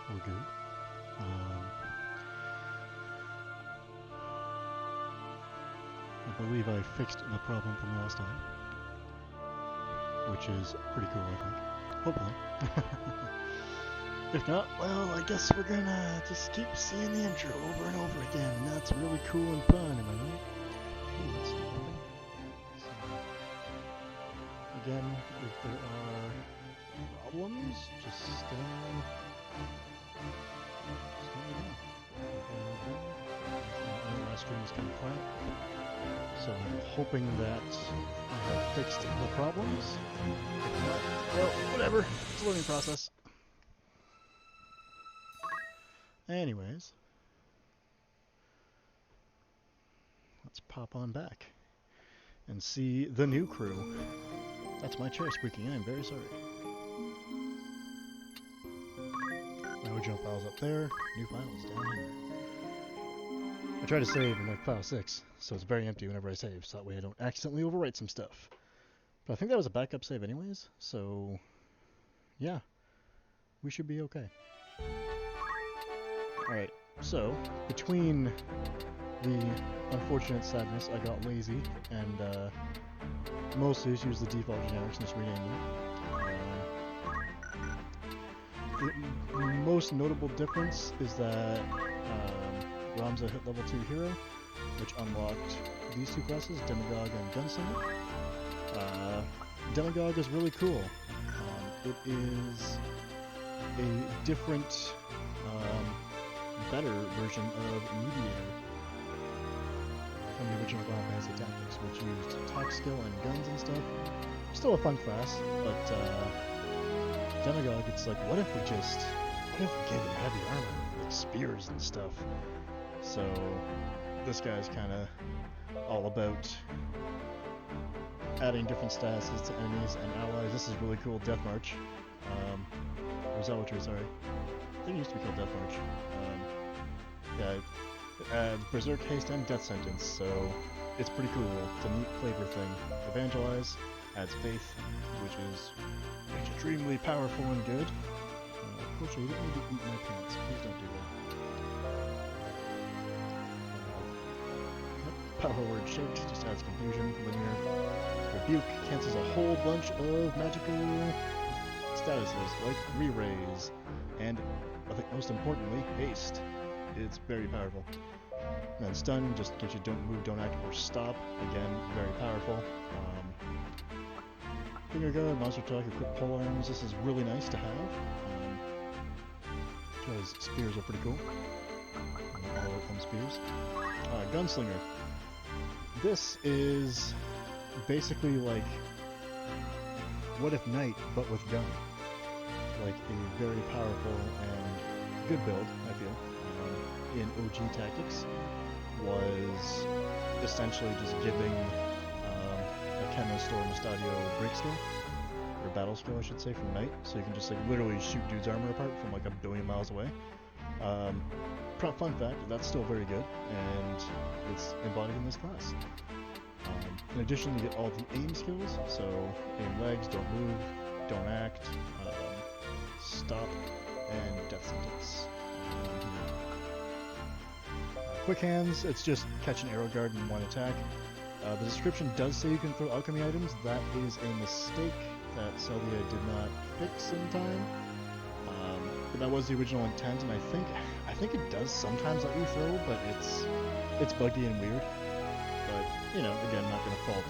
we're good. I believe I fixed the problem from last time, which is pretty cool, I think. Hopefully. If not, well, I guess we're gonna just keep seeing the intro over and over again. That's really cool and fun, am I right? Ooh, that's something. So, again, if there are problems, just stay on. My last stream was kind of quiet, so I'm hoping that I have fixed the problems. If not, well, whatever. It's a learning process. Anyways, let's pop on back and see the new crew. That's my chair squeaking. I'm very sorry. Original files up there, new files down here. I try to save in like file 6, so it's very empty whenever I save, so that way I don't accidentally overwrite some stuff. But I think that was a backup save anyways, so yeah, we should be okay. Alright, so between the unfortunate sadness, I got lazy and mostly just used the default generics and just renamed them. The most notable difference is that Ramza hit level 2 hero, which unlocked these two classes, Demagogue and Gunslinger. Demagogue is really cool. It is a different, better version of Mediator from the original Final Fantasy Tactics, which used attack skill and guns and stuff. Still a fun class, but Demagogue, it's like, what if we gave him heavy armor, like spears and stuff? So this guy's kind of all about adding different statuses to enemies and allies. This is really cool. Death March, or Zealotry, sorry. I think it used to be called Death March. Yeah, it adds Berserk, Haste, and Death Sentence, so it's pretty cool. It's a neat flavor thing. Evangelize adds Faith, which is extremely powerful and good. Unfortunately, you don't need to eat my pants. Please don't do that. Power Word Shake just adds Confusion. Linear Rebuke cancels a whole bunch of magical statuses, like Re-Raise, and I think most importantly, Haste. It's very powerful. And then Stun just gives you don't move, don't act, or stop. Again, very powerful. Finger Guard, Monster Attack, Equip Pole Arms. This is really nice to have. Because spears are pretty cool. All of them spears. Gunslinger. This is basically like What If Knight, but with gun. Like a very powerful and good build, I feel. In OG Tactics was essentially just giving a Canon store Mustadio break skill, or battle skill I should say, from Knight, so you can just like literally shoot dude's armor apart from like a billion miles away. Fun fact, that's still very good, and it's embodied in this class. In addition, you get all the aim skills, so aim legs, don't move, don't act, stop, and death sentence. Quick hands, it's just catch an arrow guard and one attack. The description does say you can throw alchemy items. That is a mistake that Celdia did not fix in time. But that was the original intent, and I think it does sometimes let you throw, but it's buggy and weird. But you know, again, not gonna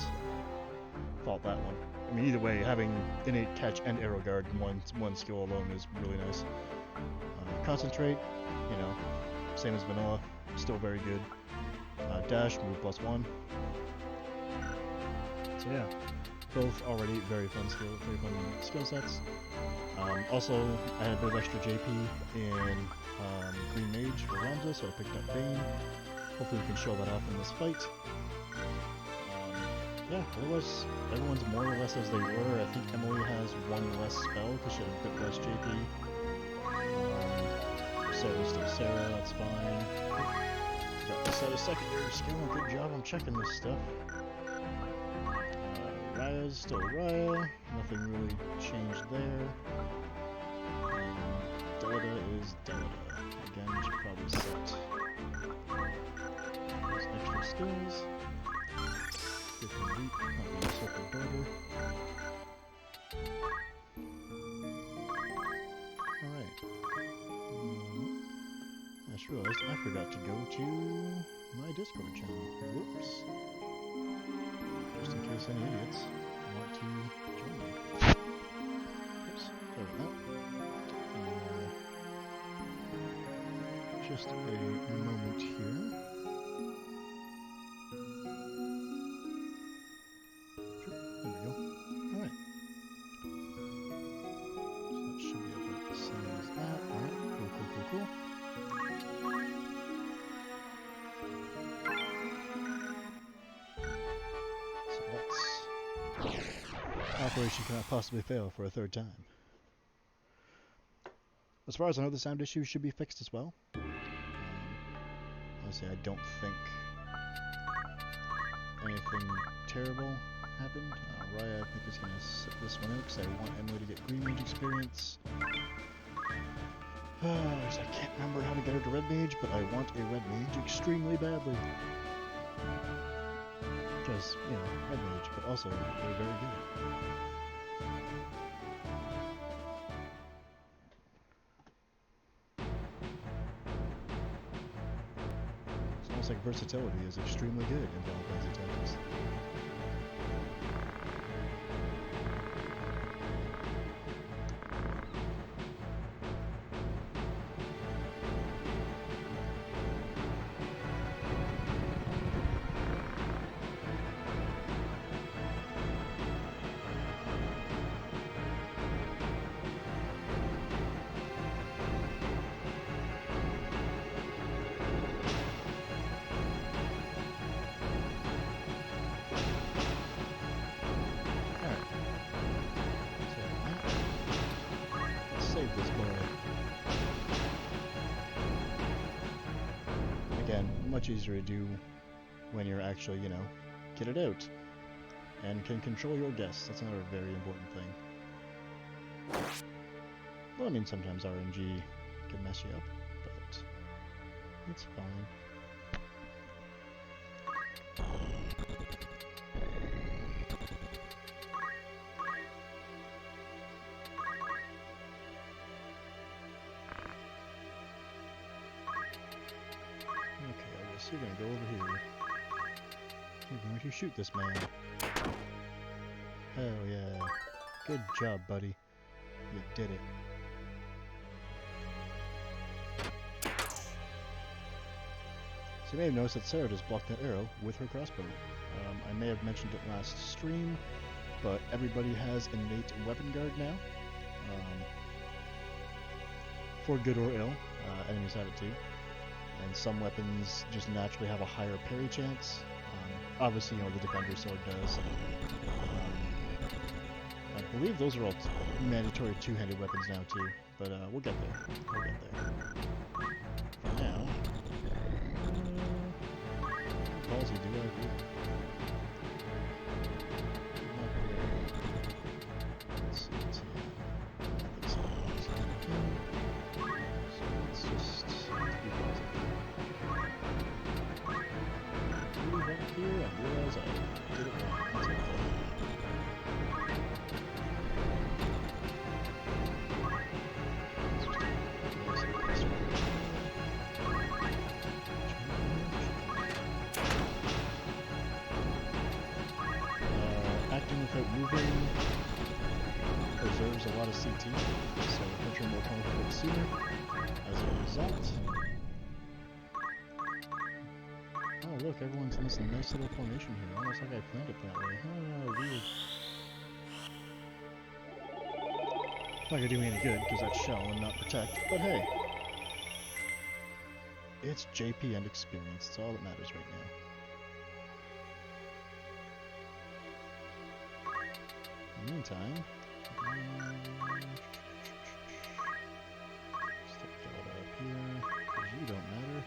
fault that one. I mean, either way, having innate catch and arrow guard in one skill alone is really nice. Concentrate, you know, same as vanilla. Still very good. Dash, move +1. So yeah, both already very fun skill sets. Also, I had a bit of extra JP in Green Mage for Ramza, so I picked up Bane. Hopefully we can show that off in this fight. Yeah, otherwise, everyone's more or less as they were. I think Emily has one less spell because she had a bit less JP. Sarah's still Sarah, that's fine. Got this other secondary skill, good job on checking this stuff. Raya's still Raya, nothing really changed there. And Delta is Delta. reset. Those extra skills. Get the leap, not the circle border. Alright. I just realized I forgot to go to my Discord channel. Whoops. Just in case any idiots want to join me. Oops, sorry about that. Just a moment here. Sure, there we go. Alright. So that should be about the same as that. Alright, cool. So that's... Operation cannot possibly fail for a third time. As far as I know, the sound issue should be fixed as well. Honestly, I don't think anything terrible happened. Raya, I think, is going to sit this one out because I want Emily to get Green Mage experience. I can't remember how to get her to Red Mage, but I want a Red Mage extremely badly. Because, you know, Red Mage, but also they're very good. It's almost like versatility is extremely good in Final Fantasy Tactics. Much easier to do when you're actually, you know, get it out and can control your guests. That's another very important thing. Well, I mean, sometimes RNG can mess you up, but it's fine. So you're gonna go over here. You're going to shoot this man. Hell yeah. Good job, buddy. You did it. So you may have noticed that Sarah just blocked that arrow with her crossbow. I may have mentioned it last stream, but everybody has innate weapon guard now. For good or ill, enemies have it too. And some weapons just naturally have a higher parry chance. Obviously, you know, the Defender Sword does. I believe those are all mandatory two-handed weapons now too, but we'll get there. We'll get there. For now, what balls do I do? Let's see, here, I realize I did it wrong. That's okay. Acting without moving preserves a lot of CT, so put your more comfortable sooner as a result. Oh look, everyone's in this nice little formation here, almost like I planned it that way. Oh, weird. Not gonna do me any good, because that's shell and not protect, but hey. It's JP and experience, it's all that matters right now. In the meantime, stick that up here, because you don't matter.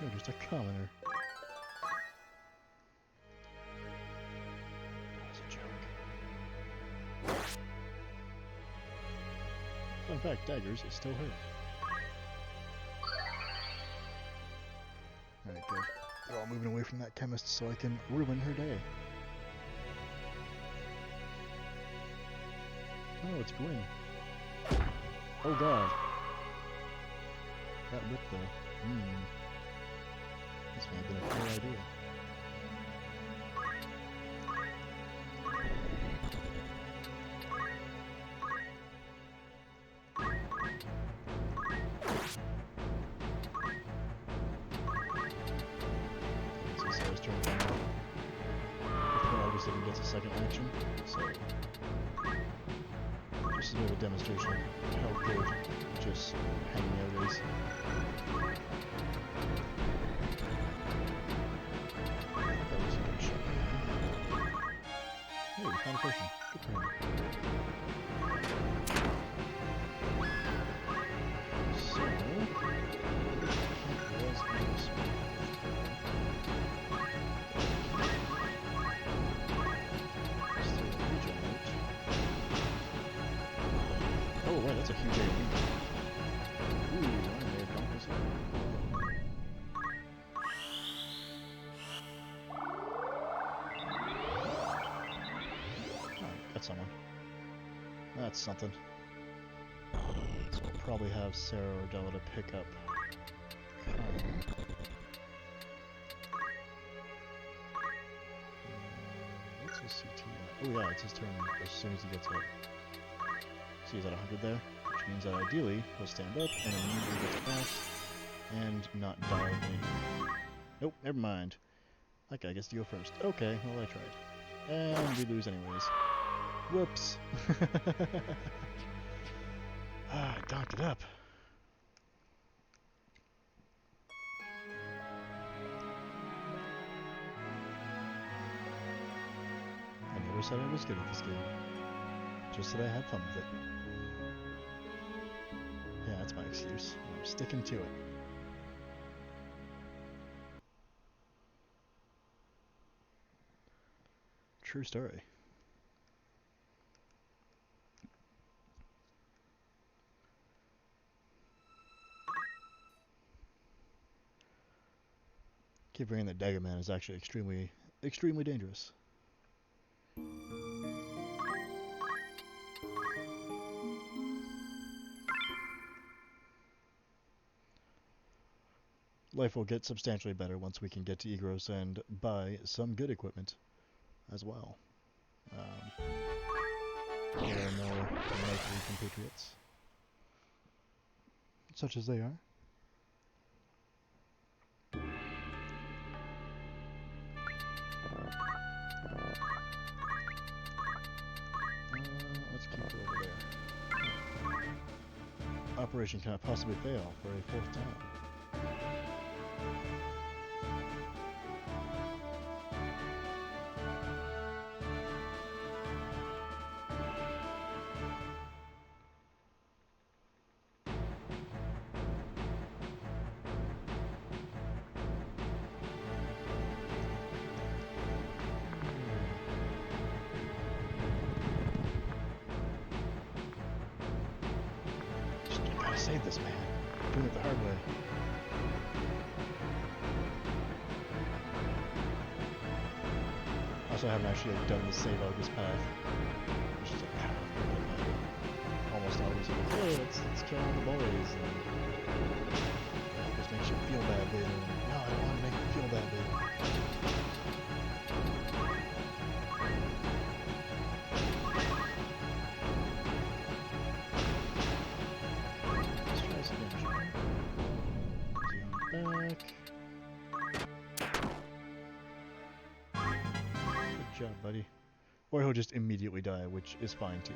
You're just a commoner. Fun fact, daggers still hurt. Alright, good. They're all moving away from that chemist so I can ruin her day. Oh, it's Gwyn. Oh god. That whip though. This may have been a poor idea. Gets a second action, so just a bit of a demonstration of how good just hanging out is. That was a good shot. Hey, we found a potion. Good for him. So, was on this one. Oh, right, that's a huge AoE. Ooh, I made Donkuses. Alright, got someone. That's something. So we'll probably have Sarah or Della to pick up Canon. What's his CT at? Oh yeah, it's his turn as soon as he gets up. So he's at 100 there, which means that ideally he'll stand up and immediately get past and not die immediately. Nope, never mind. That guy gets to go first. Okay, well I tried. And we lose anyways. Whoops. I docked it up. I never said I was good at this game. Just that I had fun with it. Yeah, that's my excuse. I'm sticking to it. True story. Keep bringing that Dagger Man is actually extremely dangerous. Life will get substantially better once we can get to Egros and buy some good equipment as well. There are no likely compatriots, such as they are. Let's keep it over there. Operation cannot possibly fail for a fourth time. Save this man. I'm doing it the hard way. Also, I haven't actually done the save out this path. It's just like, almost always like, hey, let's kill all the boys. And it just makes you feel bad later. No, I don't want to make you feel bad later. Back. Good job, buddy. Or he'll just immediately die, which is fine too.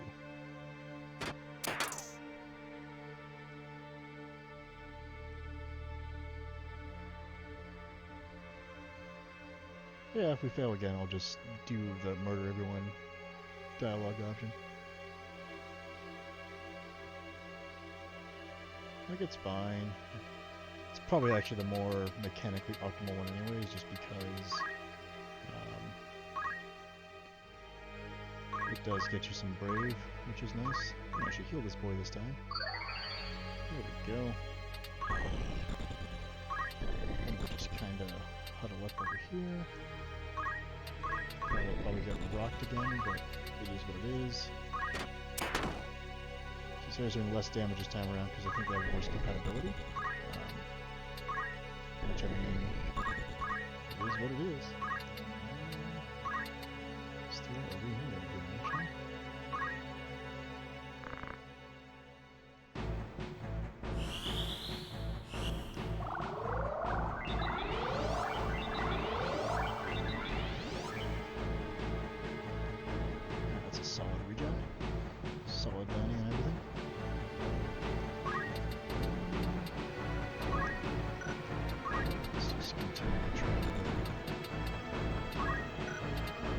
Yeah, if we fail again, I'll just do the murder everyone dialogue option. Like, it's fine. It's probably actually the more mechanically optimal one anyways, just because it does get you some brave, which is nice. I can actually heal this boy this time. There we go. And we'll just kind kind of huddle up over here. Probably get rocked again, but it is what it is. These Sarah's doing less damage this time around because I think they have worse compatibility. Which I mean, it is what it is. Still over here, actually. That's a solid regen. Solid bounty and everything. Let's just continue to try to go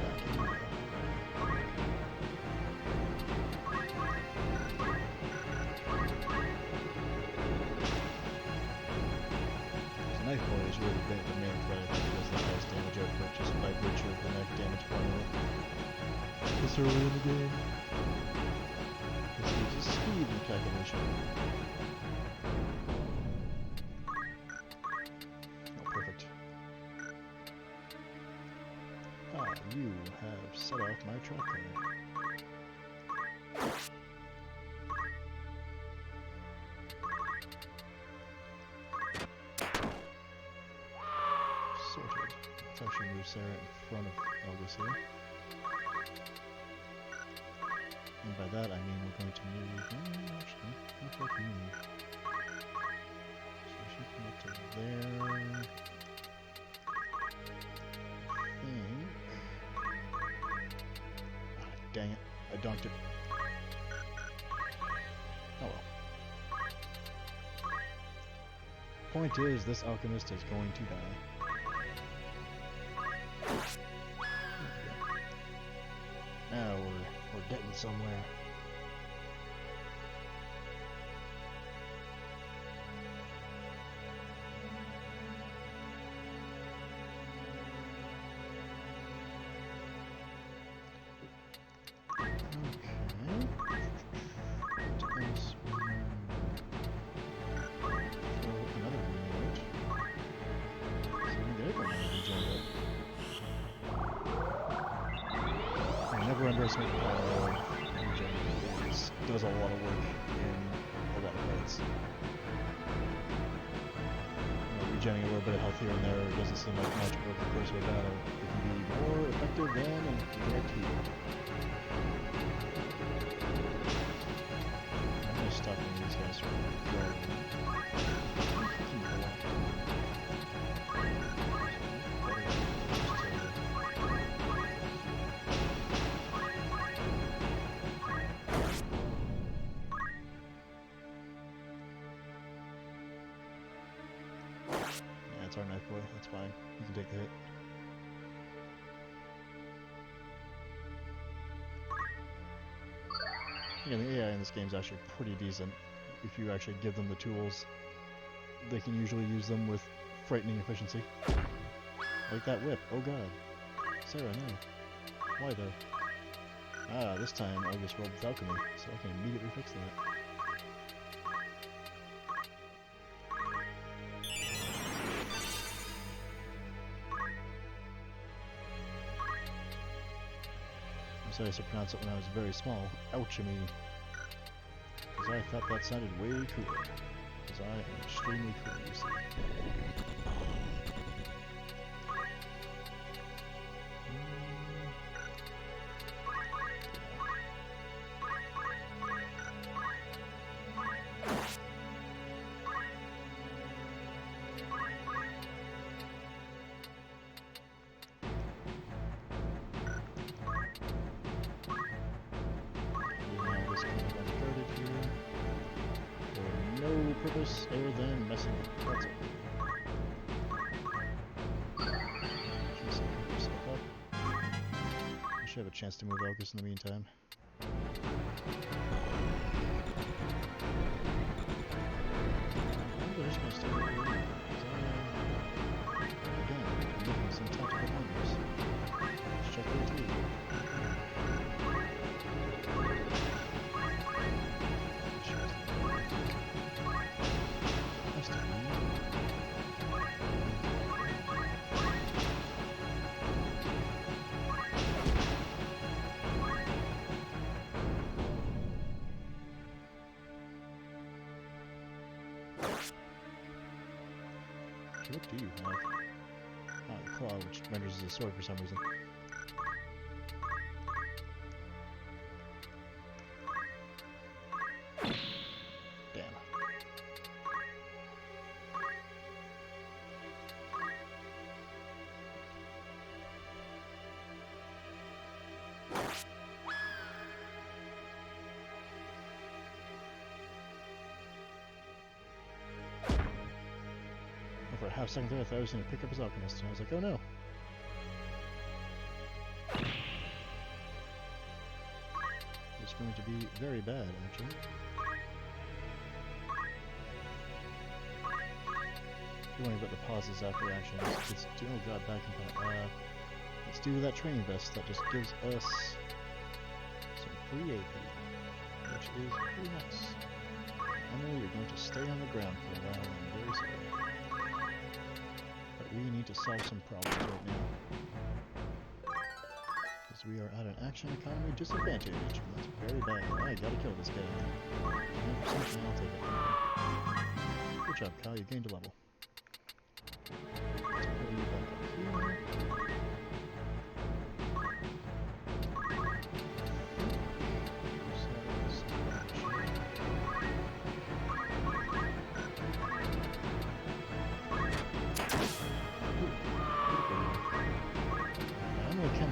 back in there. The knife boy is really the main threat. I think it has the highest damage output just by virtue of the knife damage formula. This early in the game. This uses speed in the calculation. Oh, perfect. Ah, you have set off my trap card. Sorted. Let's actually move Sarah in front of Elvis here. And by that I mean we're going to move... actually, not like me. So she can get to there. I think... Ah, dang it. I dunked it. Oh well. Point is, this alchemist is going to die. Now we're getting somewhere. Never underestimate the power of regen. It does a lot of work in a lot of fights. Regenerating a little bit of health here and there doesn't seem like much, but over the course of a battle, it can be more effective than a direct heal. I'm going to stop these guys from growing. That's our knife boy, that's fine. You can take the hit. Yeah, the AI in this game is actually pretty decent. If you actually give them the tools, they can usually use them with frightening efficiency. Like that whip, oh god. Sarah, no. Why though? Ah, this time I just rolled with alchemy, so I can immediately fix that. I'm sorry to pronounce it when I was very small. Alchemy. Because I thought that sounded way cooler. Because I am extremely cool, you see. Purpose other than messing with Pretzel. I should have a chance to move Elgus in the meantime. I'm just gonna stay over here. Again, I'm looking some tactical numbers. Let's check it too. Actually, what do you have? Ah, the claw, which renders as a sword for some reason. Damn. For a half second there, I thought I was going to pick up his alchemist, and I was like, oh no. It's going to be very bad, actually. If you're wondering about the pauses after action, it's oh god, bad component. Let's do that training vest that just gives us some free AP, which is pretty nice. Emily, you're going to stay on the ground for a while, I'm very sorry. But we need to solve some problems right now. Because we are at an action economy disadvantage, and that's very bad. I gotta kill this guy. 100%, and I'll take it. Good job, Kyle, you gained a level. Let's pull you back up here.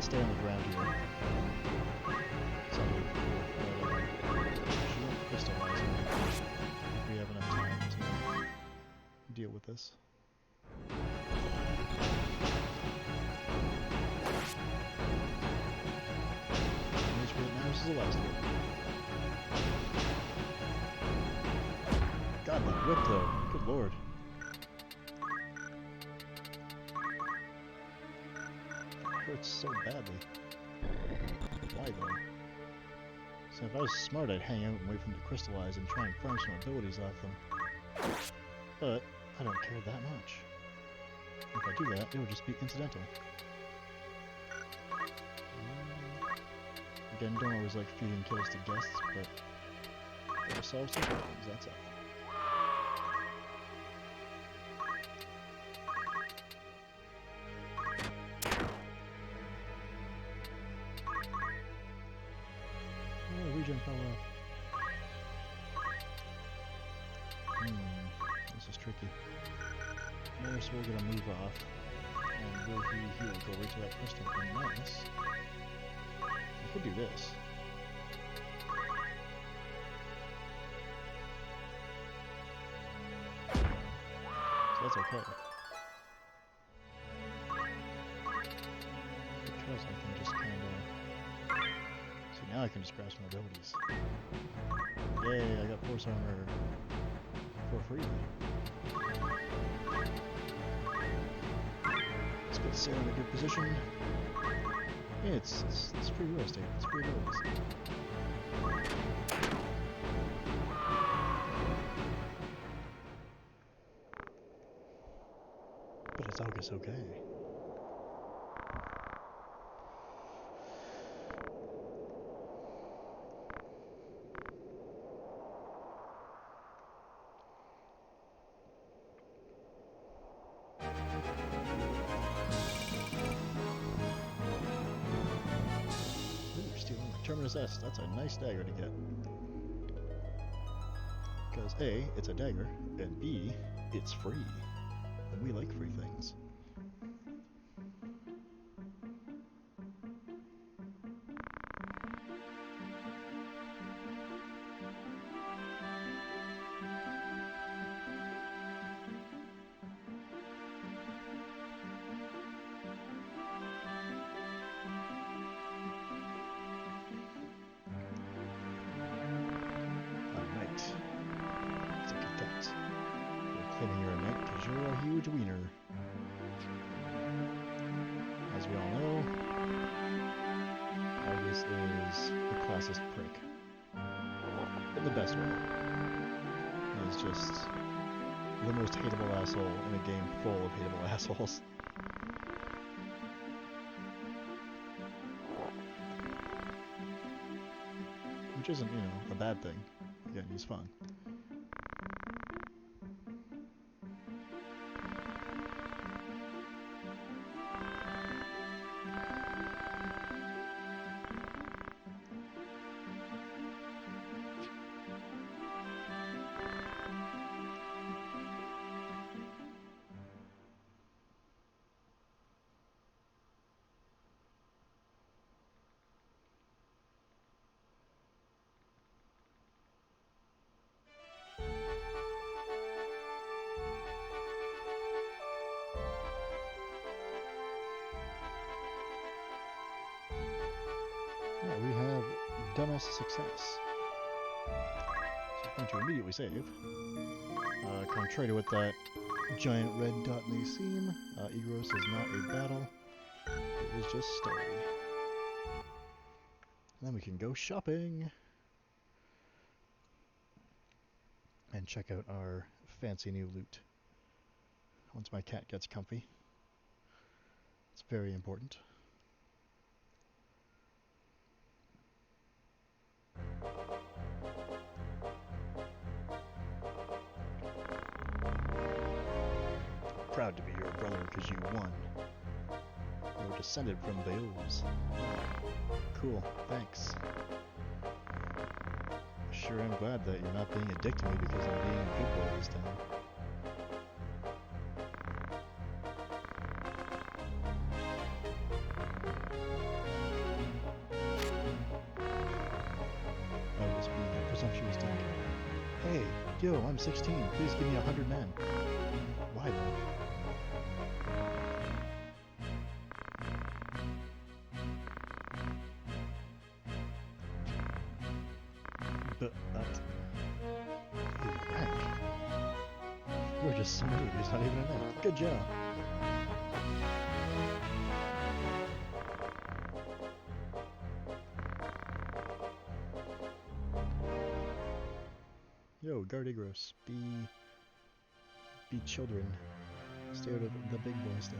Stay on the ground here. So she won't crystallize anything if we have enough time to deal with this. Which right now is the last one. God, that whip though. Good lord. Hurts so badly. Why though? So if I was smart, I'd hang out and wait for them to crystallize and try and farm some abilities off them. But I don't care that much. If I do that, it would just be incidental. Again, don't always like feeding kills to guests, but gotta solve some problems, that's all. Regen fell off. This is tricky. Nurse will get a move off, and will he will go right to that crystal, unless I could do this. So that's okay. Because I can just kinda now I can just grab some abilities. Yay, I got force armor for free. Let's get Sarah in a good position. Yeah, it's free real estate. It's free abilities. But it's August okay. Terminus S, that's a nice dagger to get. Because A, it's a dagger, and B, it's free. And we like free things. Claiming you're a knight because you're a huge wiener. As we all know, Argus is the classist prick. In the best way. He's just the most hateable asshole in a game full of hateable assholes. Which isn't, a bad thing. Again, he's fun. Dumbass success. So I'm going to immediately save. Contrary to what that giant red dot may seem, Igros is not a battle. It is just story. And then we can go shopping! And check out our fancy new loot. Once my cat gets comfy. It's very important. Proud to be your brother because you won. You're descended from Beos. Cool, thanks. Sure am glad that you're not being a dick to me because I'm being a good boy this time. I was being a presumptuous dick. Hey, yo, I'm 16. Please give me 100 men. Why though? But hey, rank. You're just somebody who's not even an elf. Good job. Yo, Gardigros, be children. Stay out of the big boy stuff.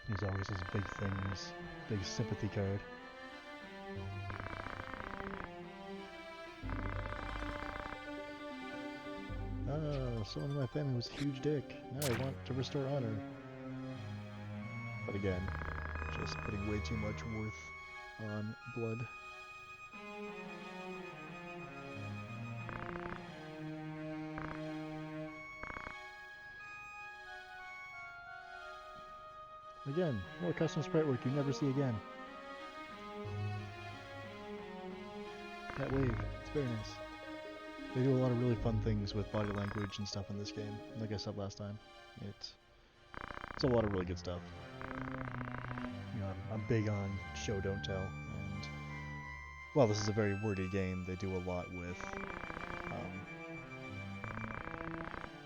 He's always his big things, big sympathy card. Oh, someone in my family was a huge dick. Now I want to restore honor. But again, just putting way too much worth on blood. Again, more custom sprite work you never see again. That wave, it's very nice. They do a lot of really fun things with body language and stuff in this game. Like I said last time, it's a lot of really good stuff. You know, I'm big on show don't tell, and while this is a very wordy game, they do a lot with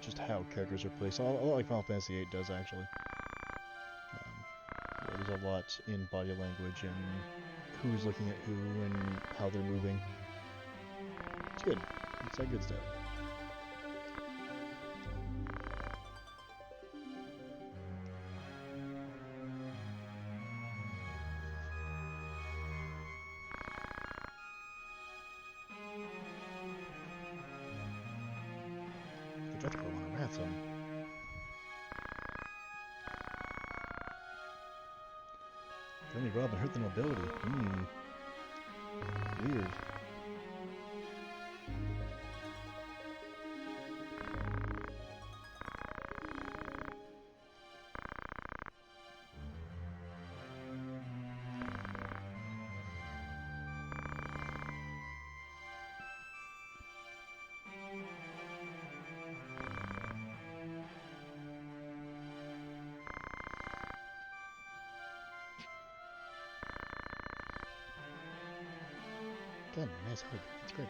just how characters are placed. A lot like Final Fantasy VIII does actually. There's a lot in body language and who's looking at who and how they're moving. It's good. It's that good stuff. The Death Crow on a ransom. They only rob and hurt the nobility. Weird. Again, nice hug. It's great.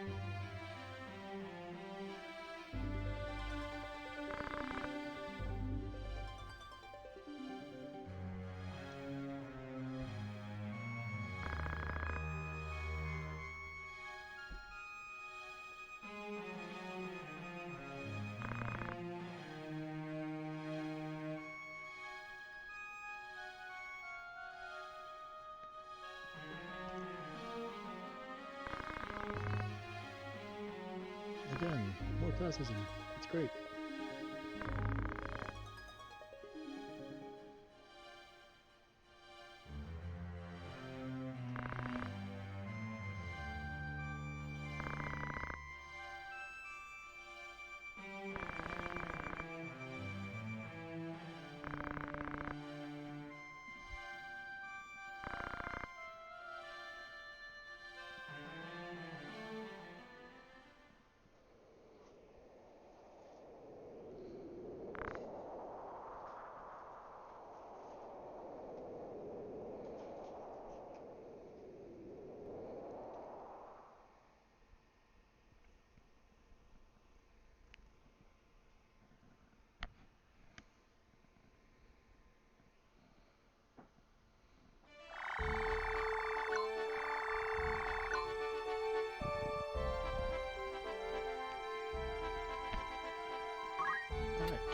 Again, more classism. It's great.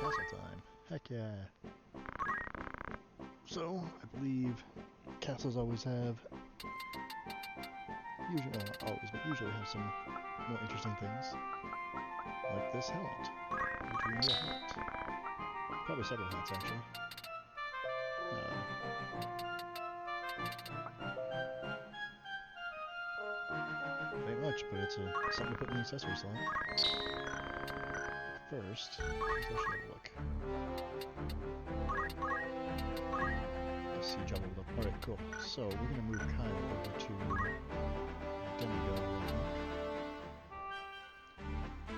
castle time. Heck yeah. So, I believe castles always have, usually, well, not always, but usually have some more interesting things. Like this helmet, which we need a hat. Probably several hats, actually. Ain't much, but it's something to put in the accessory slot. First, let's actually have a look. Siege all over the... Alright, cool. So, we're gonna move Kyle over to Demigod real quick.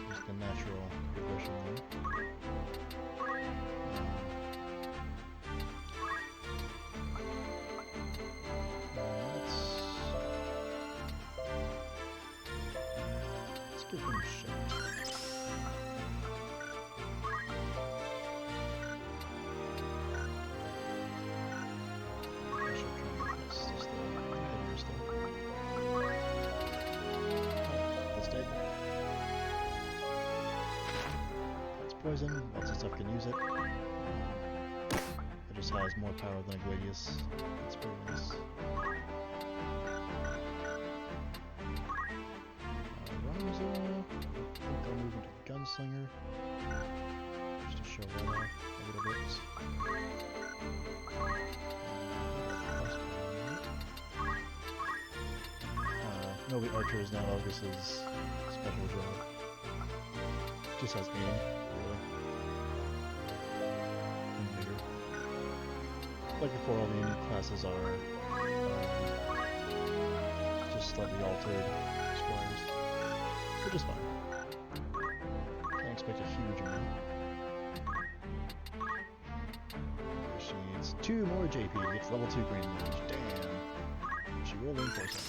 There's the natural progression there. Let's give him a shot. Poison, lots of stuff can use it. It just has more power than a Gladius. That's pretty nice. Ramza, I think I'll move into Gunslinger, just to show that off a little bit. Nobody Archer is now Augus's special job. Just has aim. Like before, all the new classes are just slightly altered squares, which is fine. Can't expect a huge amount. She needs 2 more JP to get to level 2 green mage. Damn. She will reinforce it.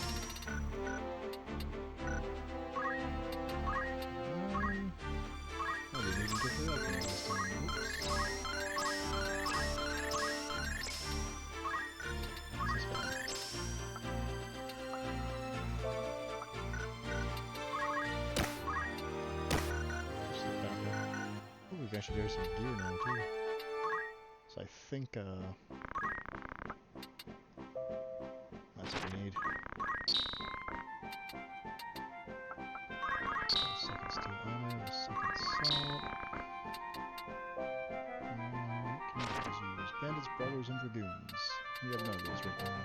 I didn't even get her up in this time. Oops. Actually, there's some gear now too. So I think that's what we need. Second steel armor, second salt. Can you guys use bandits, brawlers, and dragoons? We have none of those right now.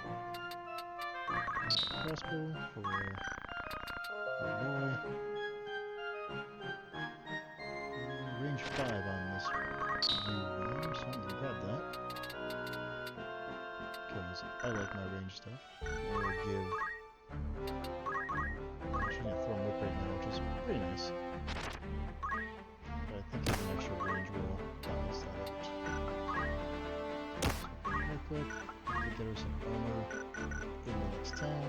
Crossbow for our boy. Range 5 on this new one, so I'm gonna grab that. Because I like my range stuff. It will give... Actually, I'm gonna throw whip right now, which is pretty nice. But I think having extra range will balance that out. So, real quick, we could get her some armor in the next town.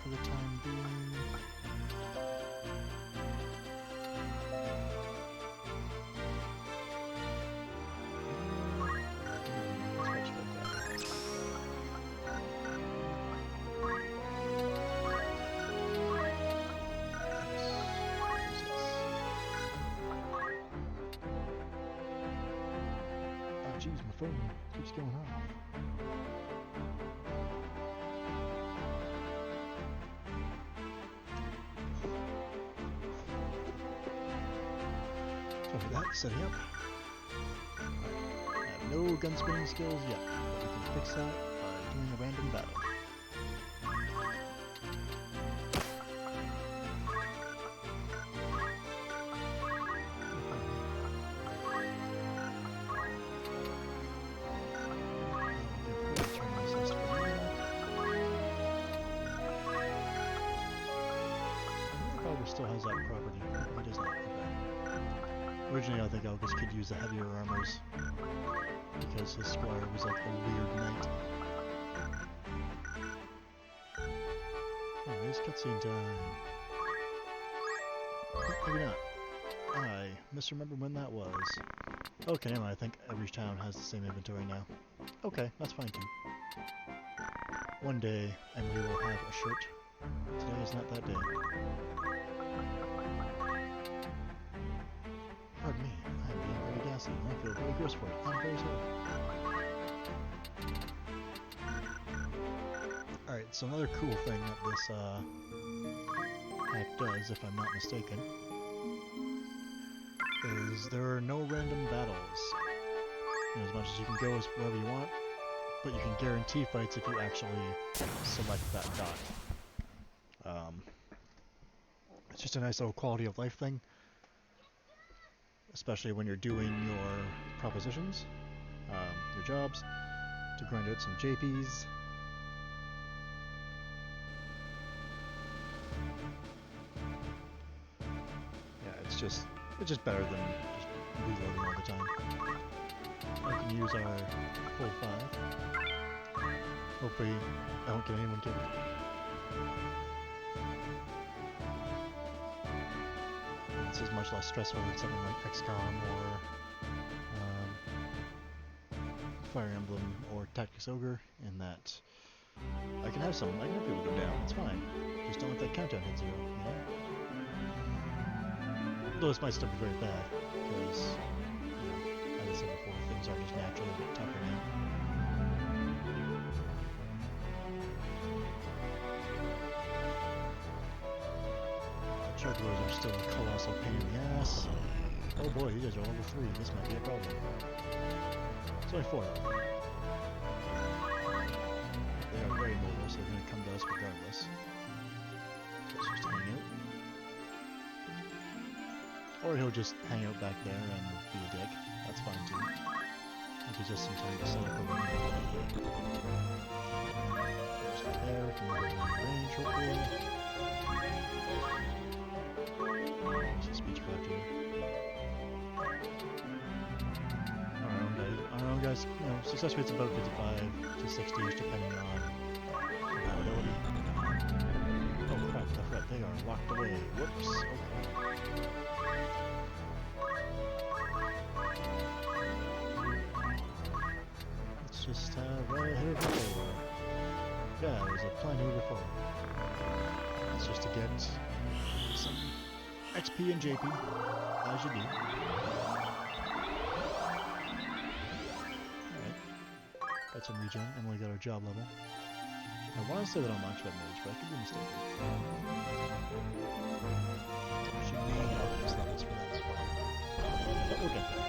For the time being. Oh jeez, my phone keeps going off. Setting up. I have no gun spinning skills yet, but we can fix that by doing a random battle. Still has that property. He does not. Okay. Originally, I think Elvis could use the heavier armors because his squire was like a weird knight. Anyways, cutscene time. Maybe not. I misremember when that was. Okay, anyway, I think every town has the same inventory now. Okay, that's fine too. One day, Emily will have a shirt Today is not that day. Pardon me, I'm being very gassy. I feel very gross for it. I'm very sorry. Alright, so another cool thing that this hack does, if I'm not mistaken, is there are no random battles. You know, as much as you can go as wherever you want, but you can guarantee fights if you actually select that dot. It's just a nice little quality of life thing, especially when you're doing your propositions, your jobs, to grind out some JPs. Yeah, it's just better than just reloading all the time. I can use our full 5. Hopefully I won't get anyone killed. This is much less stressful than something like XCOM or Fire Emblem or Tactics Ogre, in that I can have people go down, it's fine. Just don't let that countdown hit 0, you know? Though this might still be very bad, because, you know, as I said before, things are just naturally a bit tougher now. Chocobos are still a colossal pain in the ass. Oh boy, you guys are level 3. This might be a problem. It's only 4 though. They are very mobile, so they're going to come to us regardless. So let's just hang out. Or he'll just hang out back there and be a dick. That's fine too. It gives us some time to set up a run. There's one there, we can move it in range hopefully. Speech factor. Our own guys, you know, success rate's about 55 to 60ish depending on compatibility. Oh crap, I forgot they are locked away. Whoops, okay. Let's just have right here before. Yeah, there's a plan here before. It's just to get some XP and JP, as you do. Alright. Got some regen, and we got our job level. I want to say that I'm Launchpad Mage, but I could be mistaken. She may have obvious levels for that as well. But we'll get there.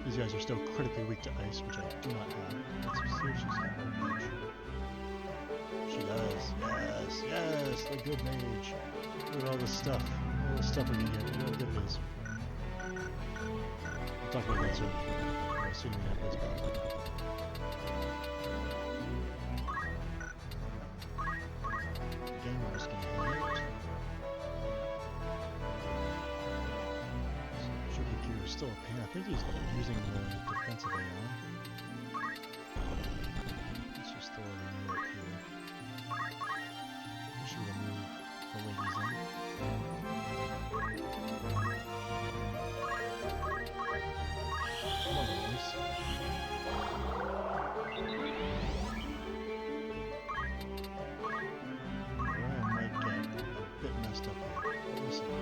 These guys are still critically weak to ice, which I do not have. Let's see if she's got a mage. She does, yes, yes, the good mage. Look at all this stuff. All the stuff we can get. Look how good it is. We'll talk about that soon. As soon as we have this back. Again, we're just gonna hang out. Sugar Cure is still a pain. I think he's using the defensive AI. Let's just throw a renewal up here. Should remove the ladies in. Come on, ladies. Where I might get a bit messed up here. We'll see.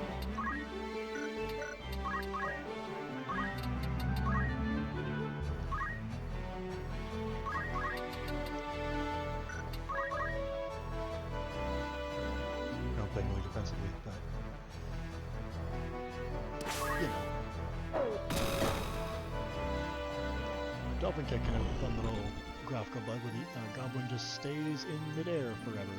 Playing really defensively, but you know, Dolphin Kick kind of a fun little graphical bug where the goblin just stays in midair forever.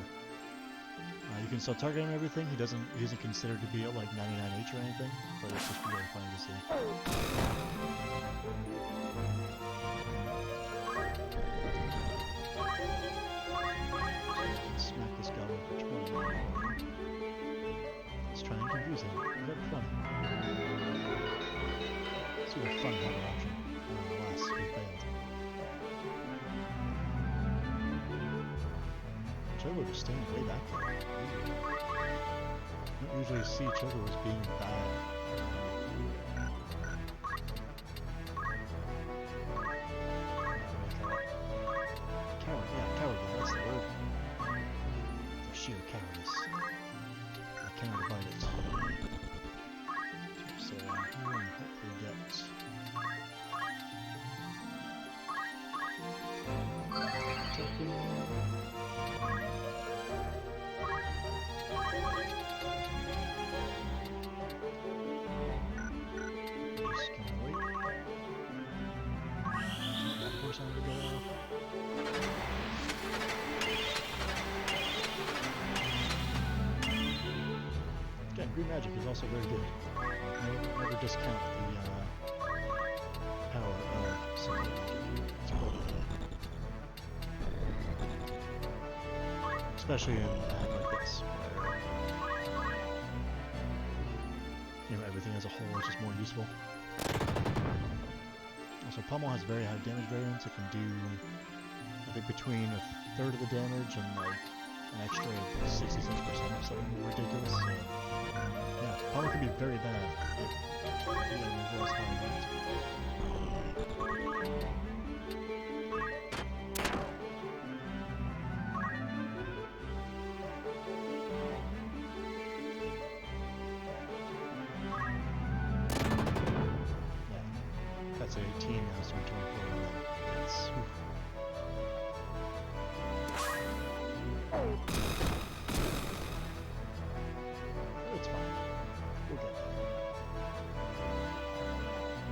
You can still target him and everything. He isn't considered to be at like 99H or anything, but it's just really funny to see. So smack this goblin for 20. Let's try and confuse him. That'd be fun. Let's do a fun hammer option. Alas, we failed. Chogo just staying way back there. I don't usually see Chogo as being bad. Coward, yeah, cowardly, that's the word. sheer cowardice. I cannot abide it. So hopefully get token. Just gonna wait. That horse on to go off. Again, green magic is also very good. Never discount the power of simple magic. It's quite good. Especially in a hack like this, where everything as a whole is just more useful. Also, Pummel has very high damage variance. It can do, I think, between a third of the damage and like an extra 66% or something ridiculous. So, yeah, Pummel can be very bad. That's 18 now, so we're 24 on that. That's... It's fine. We'll get there.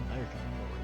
Now you're coming forward.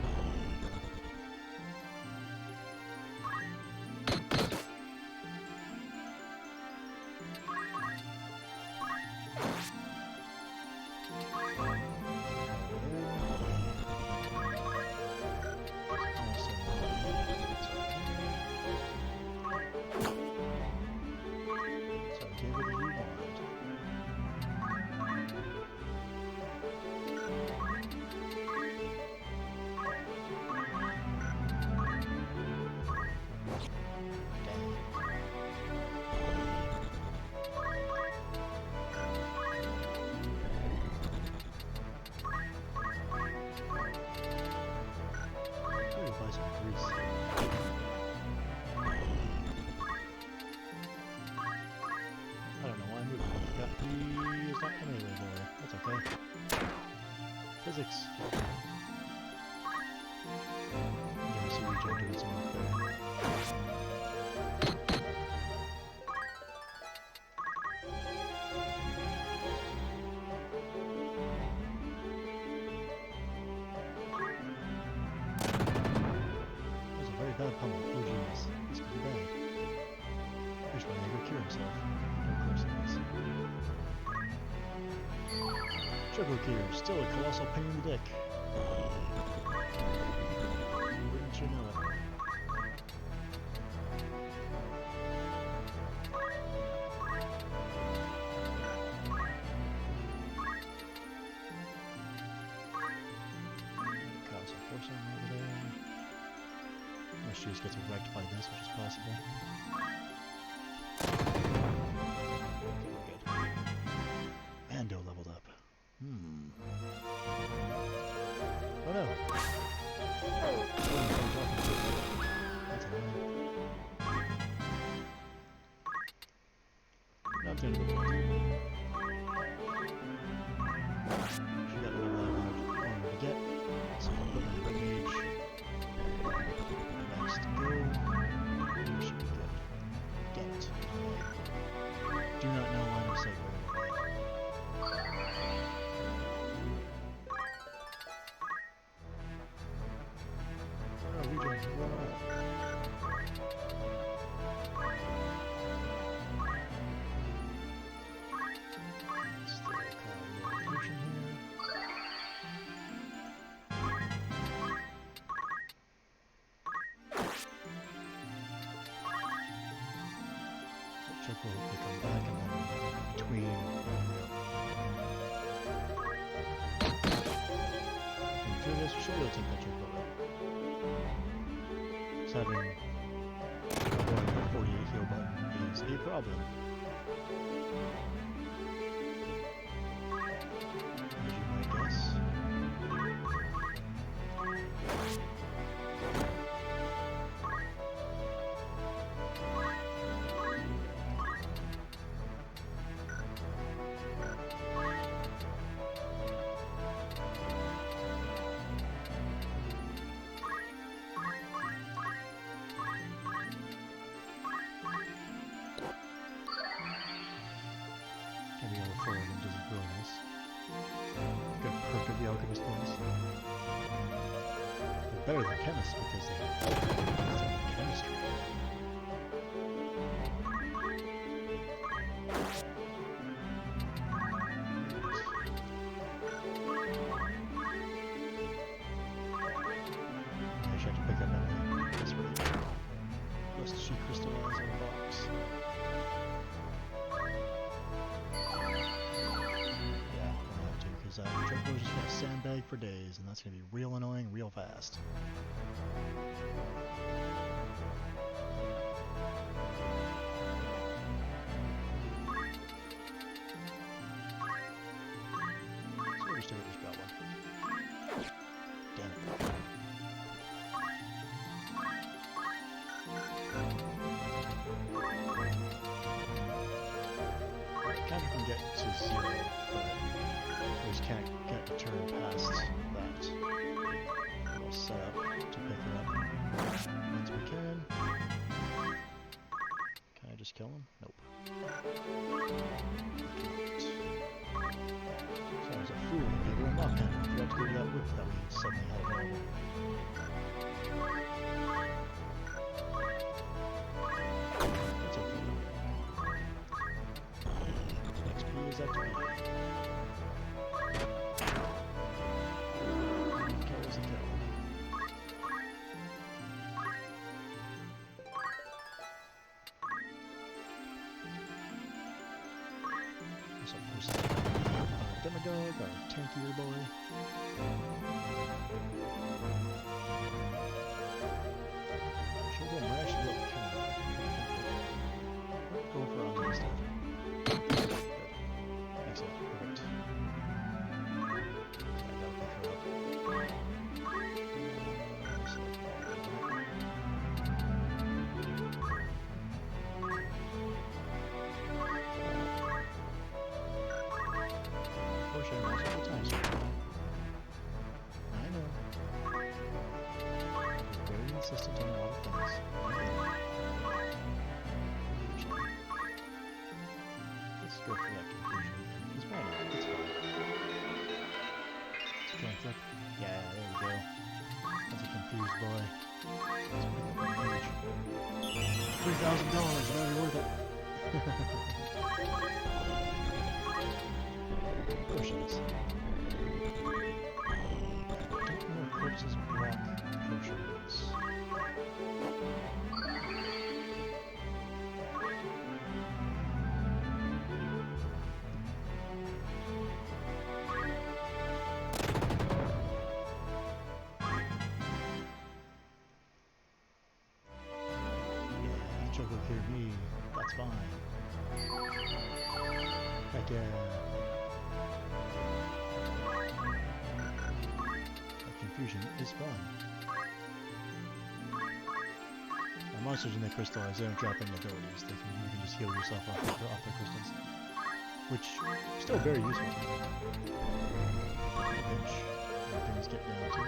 Physics. Yeah, so we tried doing some work there. That was a very bad pummel. Oh jeez. This could be bad. Wish my neighbor cure himself. Of course it is. Sugar cure, still a colossal pain in the dick. Wouldn't you know it? Cause a force arm over there. Unless she just gets wrecked by this, which is possible. Okay, we're good. Mando leveled up. Oh no! That's annoying. Not the end of the world. She got the level I wanted to get, so I'll put in the red mage. Next go. We should be good. Get it. Do not know line of sight right away. Check will hopefully come back and then between through this, we should be able to take that check over. So having 48 heal button is a problem. As you might guess. the other 4 of them, which is really nice. Good perk of the alchemist ones. They're better than chemists because they have chemistry. I should have to pick up Emily. That's really good. Lest she crystallize on the box. Because Chocobo's just gonna sandbag for days, and that's gonna be real annoying real fast. So we're still just got one. Damn it. Kind of can get to 0, but we just can't get a turn past that. We'll set up to pick her up once we can. Can I just kill him? Nope. So I was a fool to be able to unlock him. I forgot to give that whip that we suddenly had available. That's okay. XP is activated. Demogod, our tankier boy. Should go Mash and go Canon. Go for Andre stuff. Good. Excellent. Perfect. That'll pick her up. I know. You're very insistent on a lot of things. Let's go for that confusion again. Because why not? It's fine. Strength flip. Yeah, there we go. That's a confused boy. Let's pick up the mage. $3,000, that'll be worth it. Potions. I don't know if corpses block potions. Yeah, Choco cleared me. That's fine. Heck yeah. Confusion is fun. Now, monsters when they crystallize, they don't drop any abilities. You can just heal yourself off their crystals, which is still very useful. Pinch when things get down to it.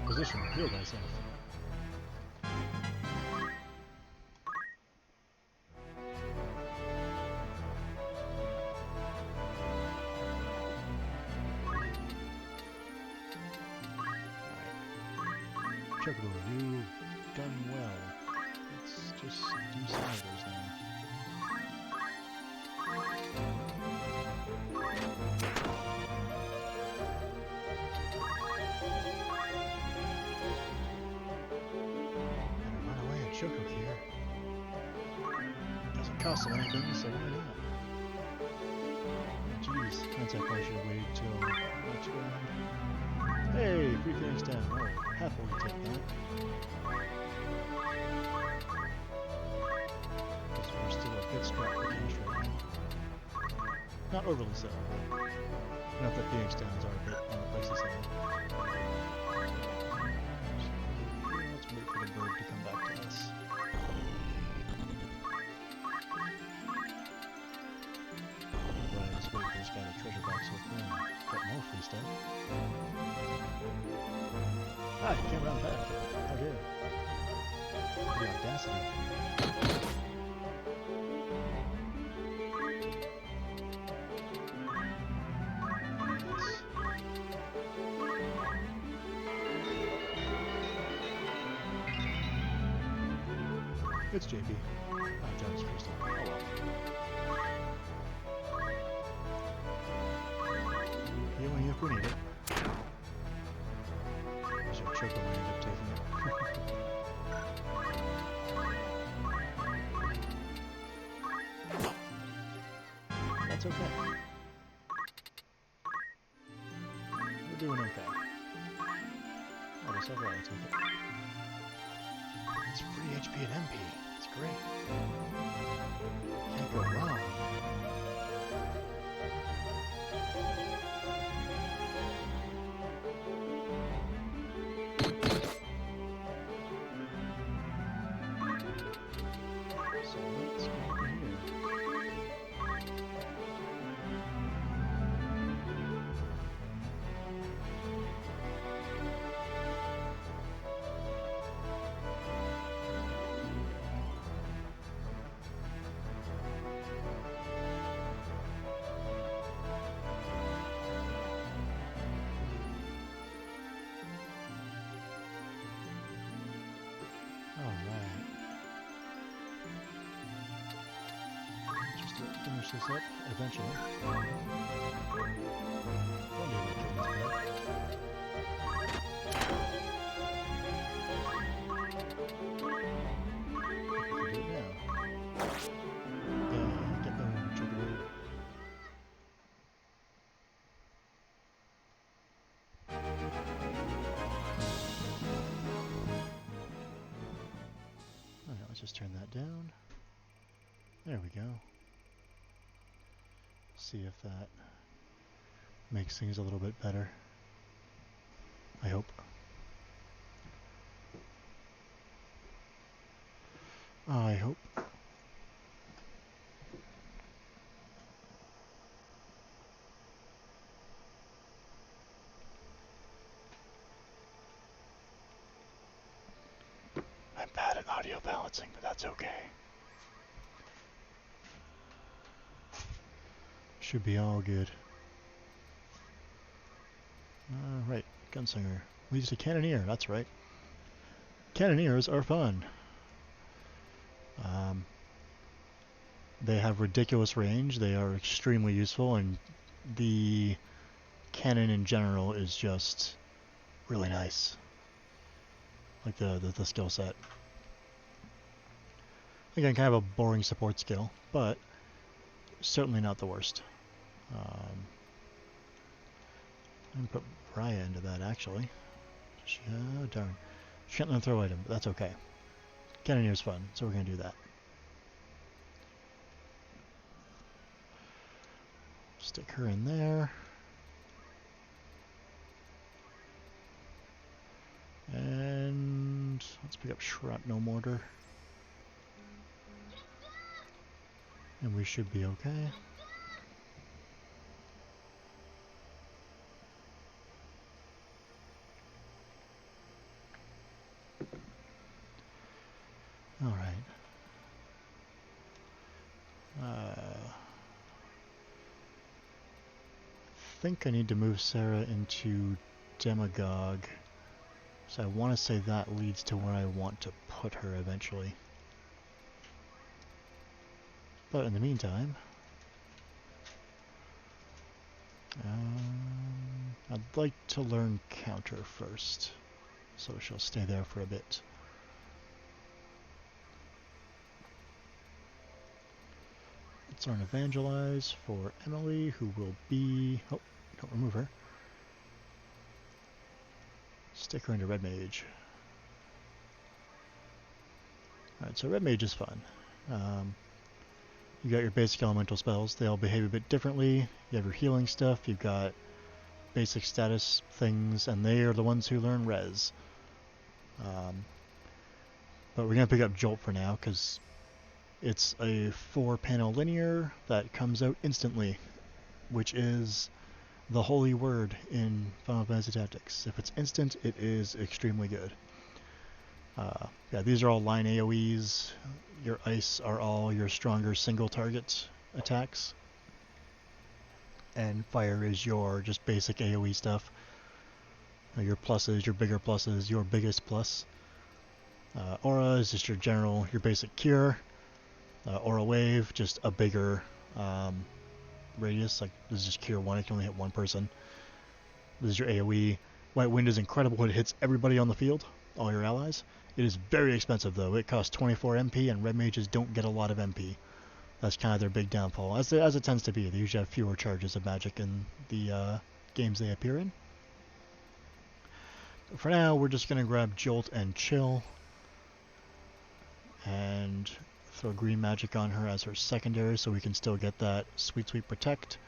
Position, heal thyself. Alright. Chocobo, you've done well. Let's just do sliders now. Choco here. Doesn't cost them anything, so why not? Jeez, hindsight probably should have waited till next round. Hey, free things down. Oh, happily take that. Because we're still a bit strapped for cash right now. Not overly so, but enough that Phoenix Downs are a bit on the pricey side. Ah, you can't run back. How dare. The audacity. It's JP. John's Crystal. Oh well. Healing if we need it. There's our triple I end up taking it. That's okay. We're doing okay. Oh, there's several I took it. It's free HP and MP. It's great. Can't go wrong. So let's go over here. Just to finish this up eventually. One day we'll kill this guy. We can do it now. Get the trigger. Alright, let's just turn that down. There we go. See if that makes things a little bit better. I hope. I hope. I'm bad at audio balancing, but that's okay. Should be all good. Right, Gunslinger. Leads to Cannoneer, that's right. Cannoneers are fun. They have ridiculous range, they are extremely useful, and the cannon in general is just really nice. Like the skill set. Again, kind of a boring support skill, but certainly not the worst. I'm going to put Raya into that, actually. Oh, darn. She can't learn throw item, but that's okay. Cannoneer's fun, so we're going to do that. Stick her in there. And let's pick up Shrapnel Mortar. And we should be okay. Alright. I think I need to move Sarah into Demagogue. So I want to say that leads to where I want to put her eventually. But in the meantime, I'd like to learn Counter first. So she'll stay there for a bit. Let's learn Evangelize for Emily, who will be... Oh, don't remove her. Stick her into Red Mage. Alright, so Red Mage is fun. You got your basic elemental spells. They all behave a bit differently. You have your healing stuff. You've got basic status things, and they are the ones who learn Res. But we're going to pick up Jolt for now, because it's a 4-panel linear that comes out instantly, which is the holy word in Final Fantasy Tactics. If it's instant, it is extremely good. Yeah, these are all line AoEs. Your ice are all your stronger single target attacks. And fire is your just basic AoE stuff. Your pluses, your bigger pluses, your biggest plus. Aura is just your basic cure. Aura wave, just a bigger radius. Like this is just cure 1, it can only hit one person. This is your AoE. White wind is incredible, it hits everybody on the field, all your allies. It is very expensive though. It costs 24 MP, and red mages don't get a lot of MP. That's kind of their big downfall, as it tends to be. They usually have fewer charges of magic in the games they appear in. But for now, we're just going to grab Jolt and Chill, and throw green magic on her as her secondary, so we can still get that sweet protect.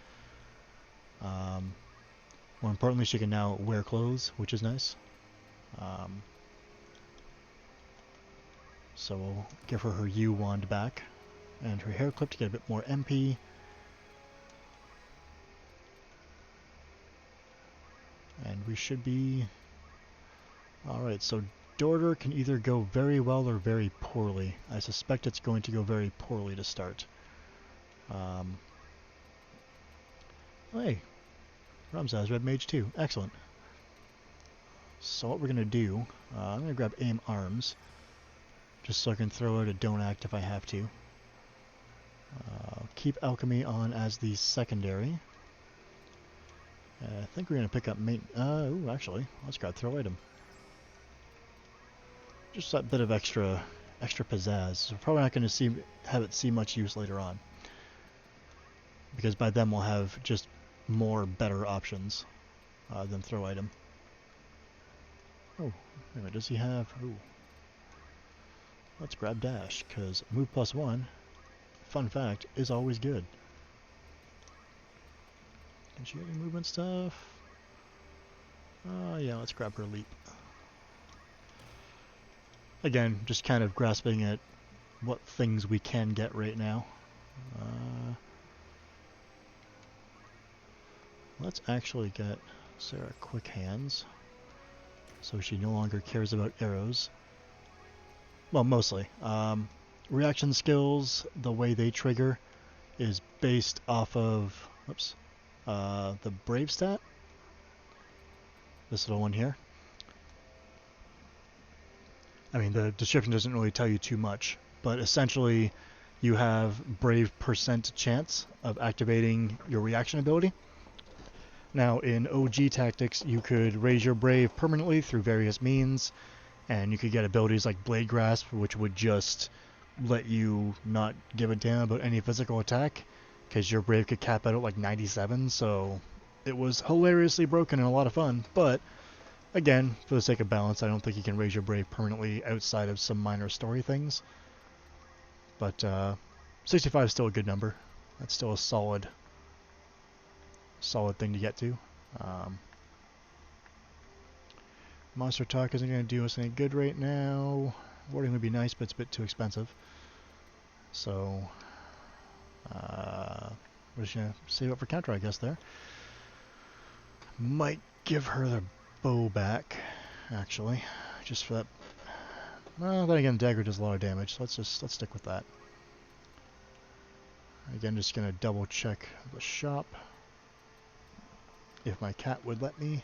More importantly, she can now wear clothes, which is nice. So we'll give her her U wand back, and her hair clip to get a bit more MP. And we should be... Alright, so Dorter can either go very well or very poorly. I suspect it's going to go very poorly to start. Hey, Ramza has red mage too. Excellent. So what we're going to do, I'm going to grab aim arms, just so I can throw out a don't act if I have to. Keep alchemy on as the secondary. I think we're going to pick up ooh, actually, let's grab throw item. Just that bit of extra pizzazz. So we're probably not going to have it see much use later on, because by then we'll have just more better options than throw item. Oh, anyway, does he have... Ooh. Let's grab dash, because move +1, fun fact, is always good. Can she get any movement stuff? Yeah, let's grab her leap. Again, just kind of grasping at what things we can get right now. Let's actually get Sarah quick hands, so she no longer cares about arrows. Well, mostly. Reaction skills, the way they trigger, is based off of the Brave stat. This little one here. I mean, the description doesn't really tell you too much, but essentially you have Brave % chance of activating your reaction ability. Now, in OG Tactics, you could raise your Brave permanently through various means, and you could get abilities like Blade Grasp, which would just let you not give a damn about any physical attack, because your Brave could cap out at like 97, so it was hilariously broken and a lot of fun. But again, for the sake of balance, I don't think you can raise your Brave permanently outside of some minor story things. But 65 is still a good number. That's still a solid thing to get to. Monster Talk isn't going to do us any good right now. Warding would be nice, but it's a bit too expensive. So we're just going to save up for counter, I guess, there. Might give her the bow back, actually, just for that. Well, then again, dagger does a lot of damage, so let's stick with that. Again, just going to double check the shop, if my cat would let me.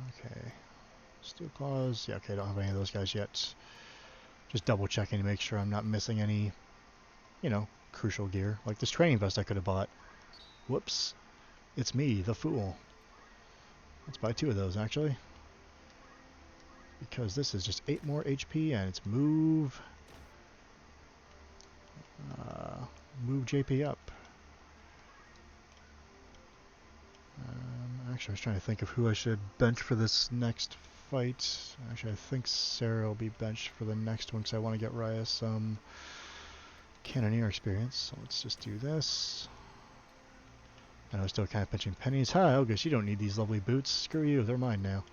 Okay. Steel Claws. Yeah, okay, I don't have any of those guys yet. Just double checking to make sure I'm not missing any, crucial gear. Like this training vest I could have bought. Whoops. It's me, the fool. Let's buy 2 of those, actually. Because this is just 8 more HP, and it's move... move JP up. Actually, I was trying to think of who I should bench for this next fight. Actually, I think Sarah will be benched for the next one, because I want to get Raya some Cannoneer experience. So let's just do this. I know I'm still kind of pinching pennies. Hi, August, you don't need these lovely boots. Screw you, they're mine now.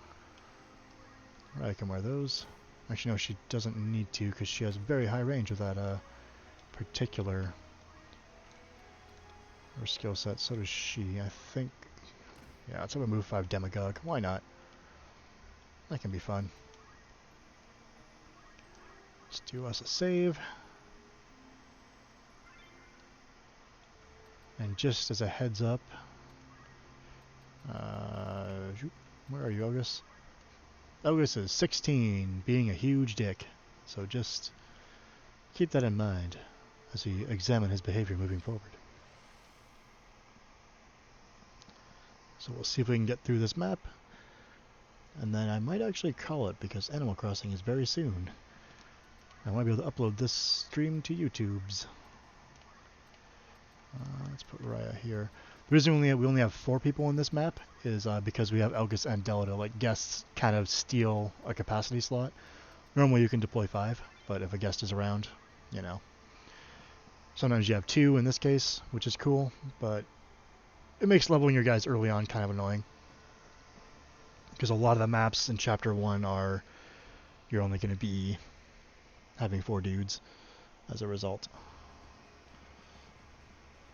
Raya can wear those. Actually, no, she doesn't need to, because she has very high range with that particular or skill set. So does she, I think. Yeah, let's have a move 5 demagogue. Why not? That can be fun. Let's do us a save. And just as a heads up, where are you, Elgus? Elgus is 16, being a huge dick. So just keep that in mind as we examine his behavior moving forward. So we'll see if we can get through this map. And then I might actually call it because Animal Crossing is very soon. I might be able to upload this stream to YouTube's. Let's put Raya here. The reason we only have 4 people in this map is because we have Elgus and Delta. Like, guests kind of steal a capacity slot. Normally you can deploy 5, but if a guest is around, you know. Sometimes you have 2 in this case, which is cool, but it makes leveling your guys early on kind of annoying. Because a lot of the maps in Chapter 1 are, you're only going to be having 4 dudes as a result.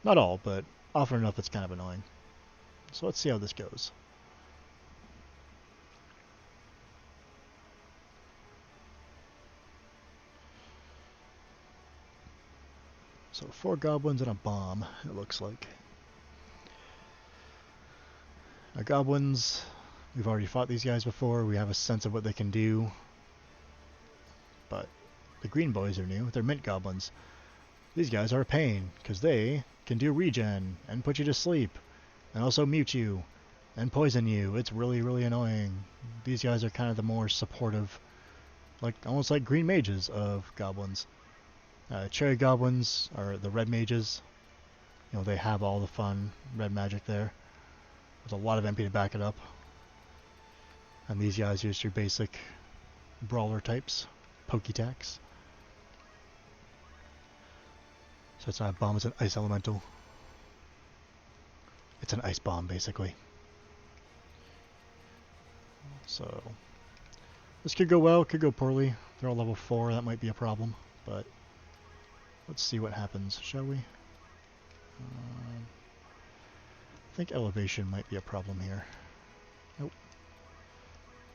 Not all, but often enough it's kind of annoying. So let's see how this goes. So 4 goblins and a bomb, it looks like. Now goblins, we've already fought these guys before, we have a sense of what they can do. But the green boys are new, they're mint goblins. These guys are a pain, because they can do regen, and put you to sleep, and also mute you, and poison you. It's really, really annoying. These guys are kind of the more supportive, like almost like green mages of goblins. Cherry goblins are the red mages. You know, they have all the fun red magic there. There's a lot of MP to back it up. And these guys are just your basic brawler types, pokey-tacks. So it's not a bomb, it's an ice elemental. It's an ice bomb, basically. So this could go well, could go poorly. They're all level 4, that might be a problem, but let's see what happens, shall we? I think elevation might be a problem here. Nope.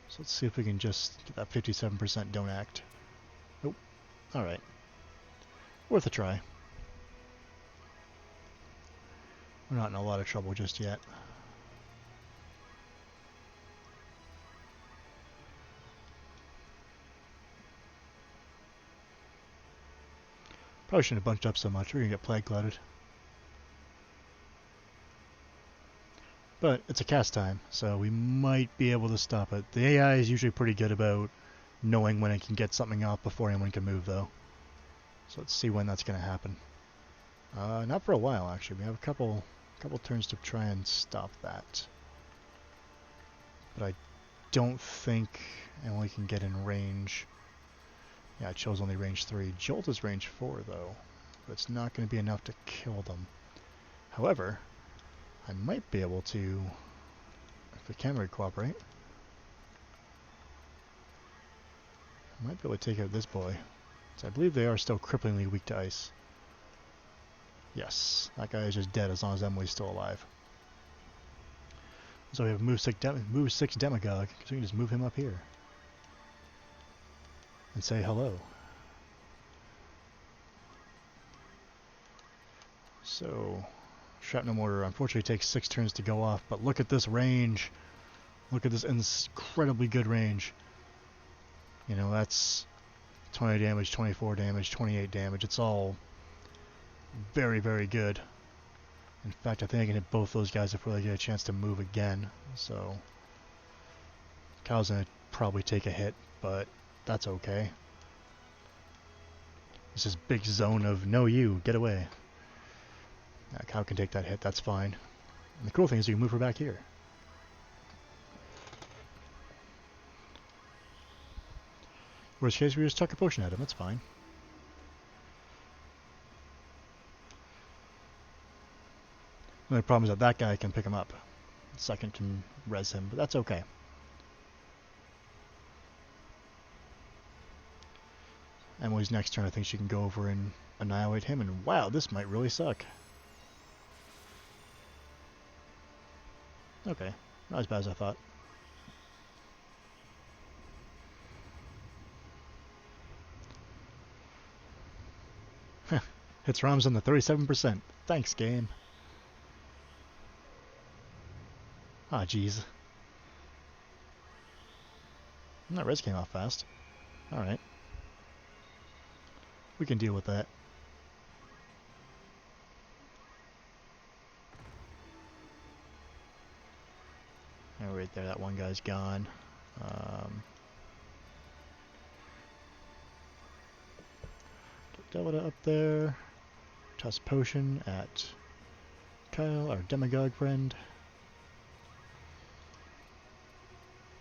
So let's see if we can just get that 57% don't act. Nope. Alright. Worth a try. We're not in a lot of trouble just yet. Probably shouldn't have bunched up so much. We're gonna get plague clouded. But it's a cast time, so we might be able to stop it. The AI is usually pretty good about knowing when it can get something off before anyone can move, though. So let's see when that's going to happen. Not for a while, actually. We have a couple turns to try and stop that. But I don't think Emily can get in range. Yeah, it shows only range 3. Jolt is range 4, though. But it's not going to be enough to kill them. However, I might be able to, if the camera would cooperate, I might be able to take out this boy. So I believe they are still cripplingly weak to ice. Yes, that guy is just dead as long as Emily's still alive. So we have move 6 demagogue, so we can just move him up here. And say hello. So Shrapnel Mortar unfortunately takes 6 turns to go off, but look at this range. Look at this incredibly good range. You know, that's 20 damage, 24 damage, 28 damage. It's all very, very good. In fact, I think I can hit both those guys before they get a chance to move again. So Kyle's going to probably take a hit, but that's okay. This is big zone of, no you, get away. Kyle can take that hit, that's fine. And the cool thing is you can move her back here. Worst case, we just chuck a potion at him, that's fine. The only problem is that that guy can pick him up. The second can res him, but that's okay. Emily's next turn, I think she can go over and annihilate him, and wow, this might really suck. Okay, not as bad as I thought. Hits ROMs on the 37%. Thanks, game. Ah, jeez. That res came off fast. Alright. We can deal with that. Oh, right there, that one guy's gone. Delta up there. Toss potion at Kyle, our demagogue friend.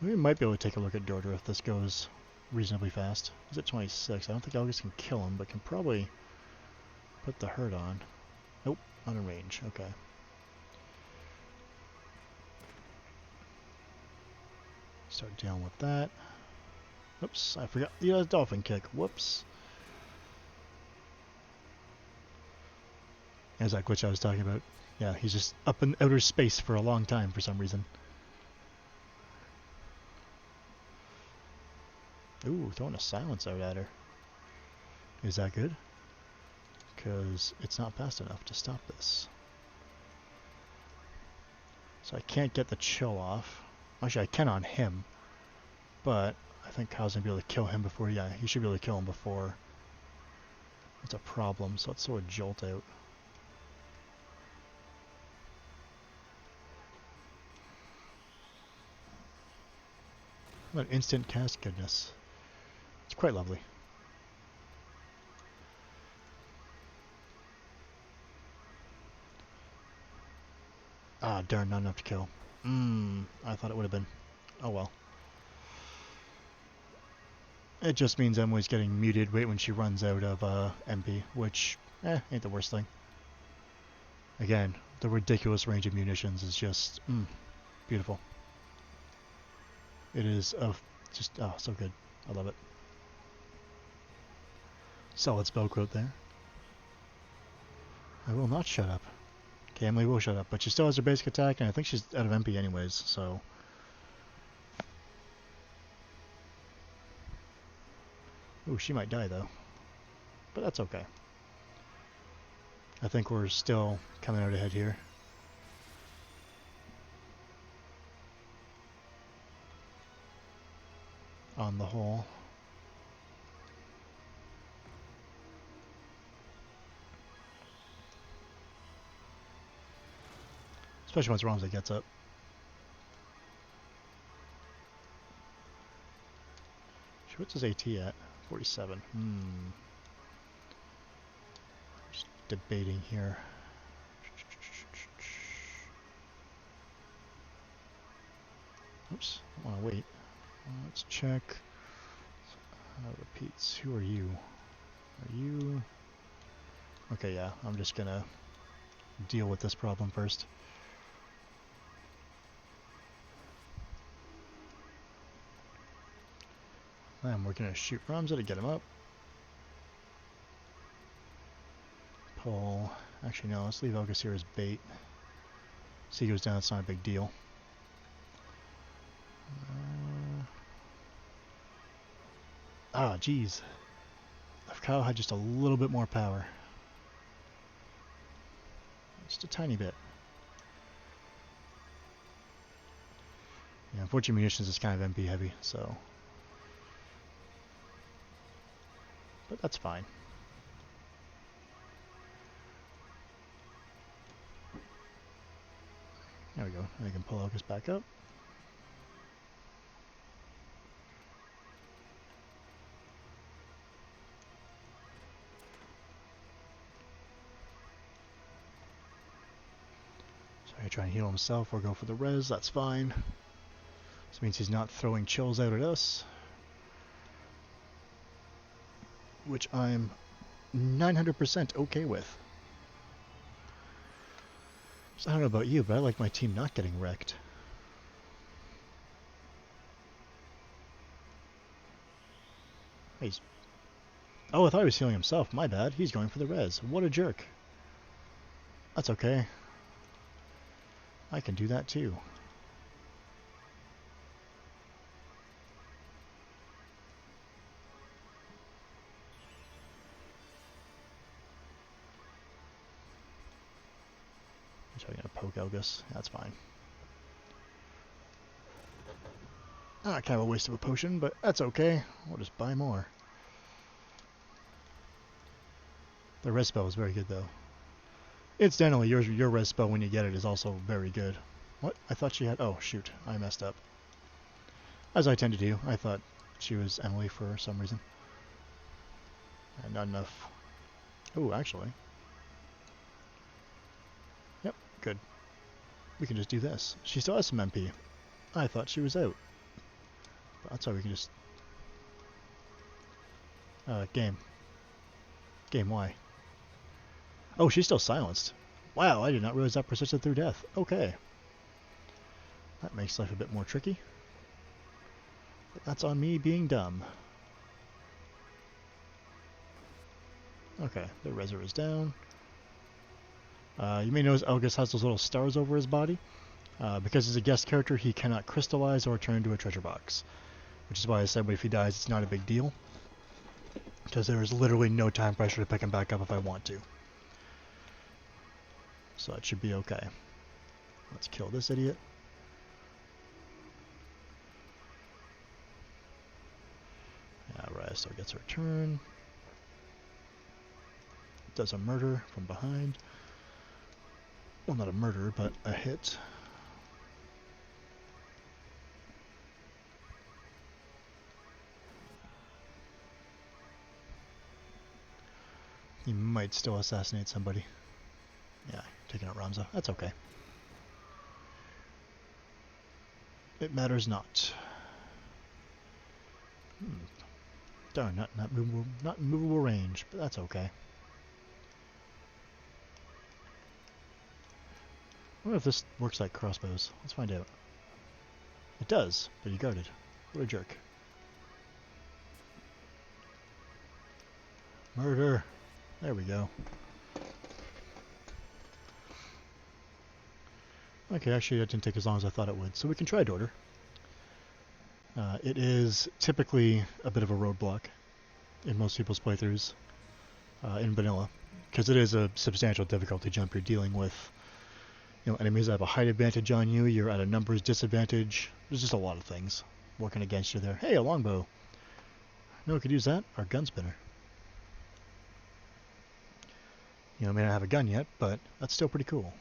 We might be able to take a look at Dordor if this goes reasonably fast. He's at 26. I don't think Elgus can kill him, but can probably put the hurt on. Nope, not in range. Okay. Start dealing with that. Oops, I forgot. Yeah, dolphin kick. Whoops. There's that glitch I was talking about. Yeah, he's just up in outer space for a long time for some reason. Ooh, throwing a silence out at her. Is that good? Because it's not fast enough to stop this. So I can't get the chill off. Actually, I can on him. But I think Kyle's going to be able to kill him before... Yeah, he should be able to kill him before it's a problem. So let's throw a jolt out. What instant cast goodness. It's quite lovely. Ah, darn, not enough to kill. I thought it would have been. Oh well. It just means Emily's getting muted right when she runs out of MP, which, ain't the worst thing. Again, the ridiculous range of munitions is just, beautiful. It is just, so good. I love it. Solid spell quote there. I will not shut up. Okay, Emily will shut up, but she still has her basic attack, and I think she's out of MP anyways, so... Ooh, she might die, though. But that's okay. I think we're still coming out ahead here. On the whole. Especially once Ramsey gets up. What's his AT at? 47. Just debating here. Oops, I want to wait. Let's check. Repeats. Who are you? Are you... Okay, yeah, I'm just gonna deal with this problem first. And we're gonna shoot Ramza to get him up. Pull. Actually, no, let's leave Elgus here as bait. See, he goes down, it's not a big deal. Geez. If Kyle had just a little bit more power. Just a tiny bit. Yeah, unfortunately, munitions is kind of MP heavy, so. But that's fine. There we go. I can pull Elgus back up. So I try and heal himself or go for the res. That's fine. This means he's not throwing chills out at us, which I'm 900% okay with. So I don't know about you, but I like my team not getting wrecked. He's... Oh, I thought he was healing himself. My bad. He's going for the res. What a jerk. That's okay. I can do that too. So I'm going to poke Elgus. That's fine. Ah, kind of a waste of a potion, but that's okay. We'll just buy more. The res spell is very good, though. Incidentally, your res spell when you get it is also very good. What? I thought she had... Oh, shoot. I messed up. As I tend to do. I thought she was Emily for some reason. And not enough. Oh, actually. Yep, good. We can just do this. She still has some MP. I thought she was out. But that's why we can just... Game. Game, why? Oh, she's still silenced. Wow, I did not realize that persisted through death. Okay. That makes life a bit more tricky. But that's on me being dumb. Okay, the Reser is down. You may notice Elgus has those little stars over his body. Because he's a guest character, he cannot crystallize or turn into a treasure box. Which is why I said if he dies, it's not a big deal. Because there is literally no time pressure to pick him back up if I want to. So that should be okay. Let's kill this idiot. Alright, so gets her turn. Does a murder from behind. Well, not a murder, but a hit. He might still assassinate somebody. Yeah, taking out Ramza. That's okay. It matters not. Darn, not movable range, but that's okay. I wonder if this works like crossbows. Let's find out. It does, but he guarded. What a jerk. Murder! There we go. Okay, actually that didn't take as long as I thought it would, so we can try Dorter. It is typically a bit of a roadblock in most people's playthroughs in vanilla, because it is a substantial difficulty jump. You're dealing with enemies that have a height advantage on you, you're at a numbers disadvantage. There's just a lot of things working against you there. Hey, a longbow. No, we could use that. Our gun spinner. I may not have a gun yet, but that's still pretty cool.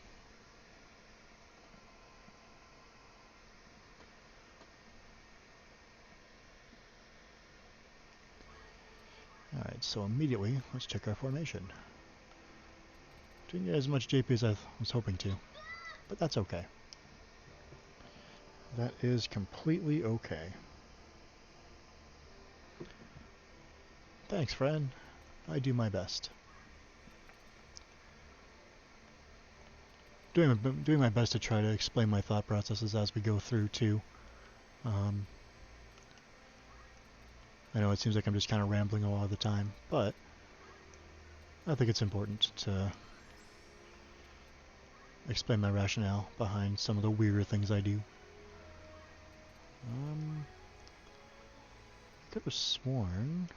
Alright, so immediately, let's check our formation. Didn't get as much JP as I was hoping to, but that's okay. That is completely okay. Thanks, friend. I do my best. Doing my best to try to explain my thought processes as we go through, too. I know it seems like I'm just kind of rambling a lot of the time, but I think it's important to explain my rationale behind some of the weirder things I do. I could have sworn...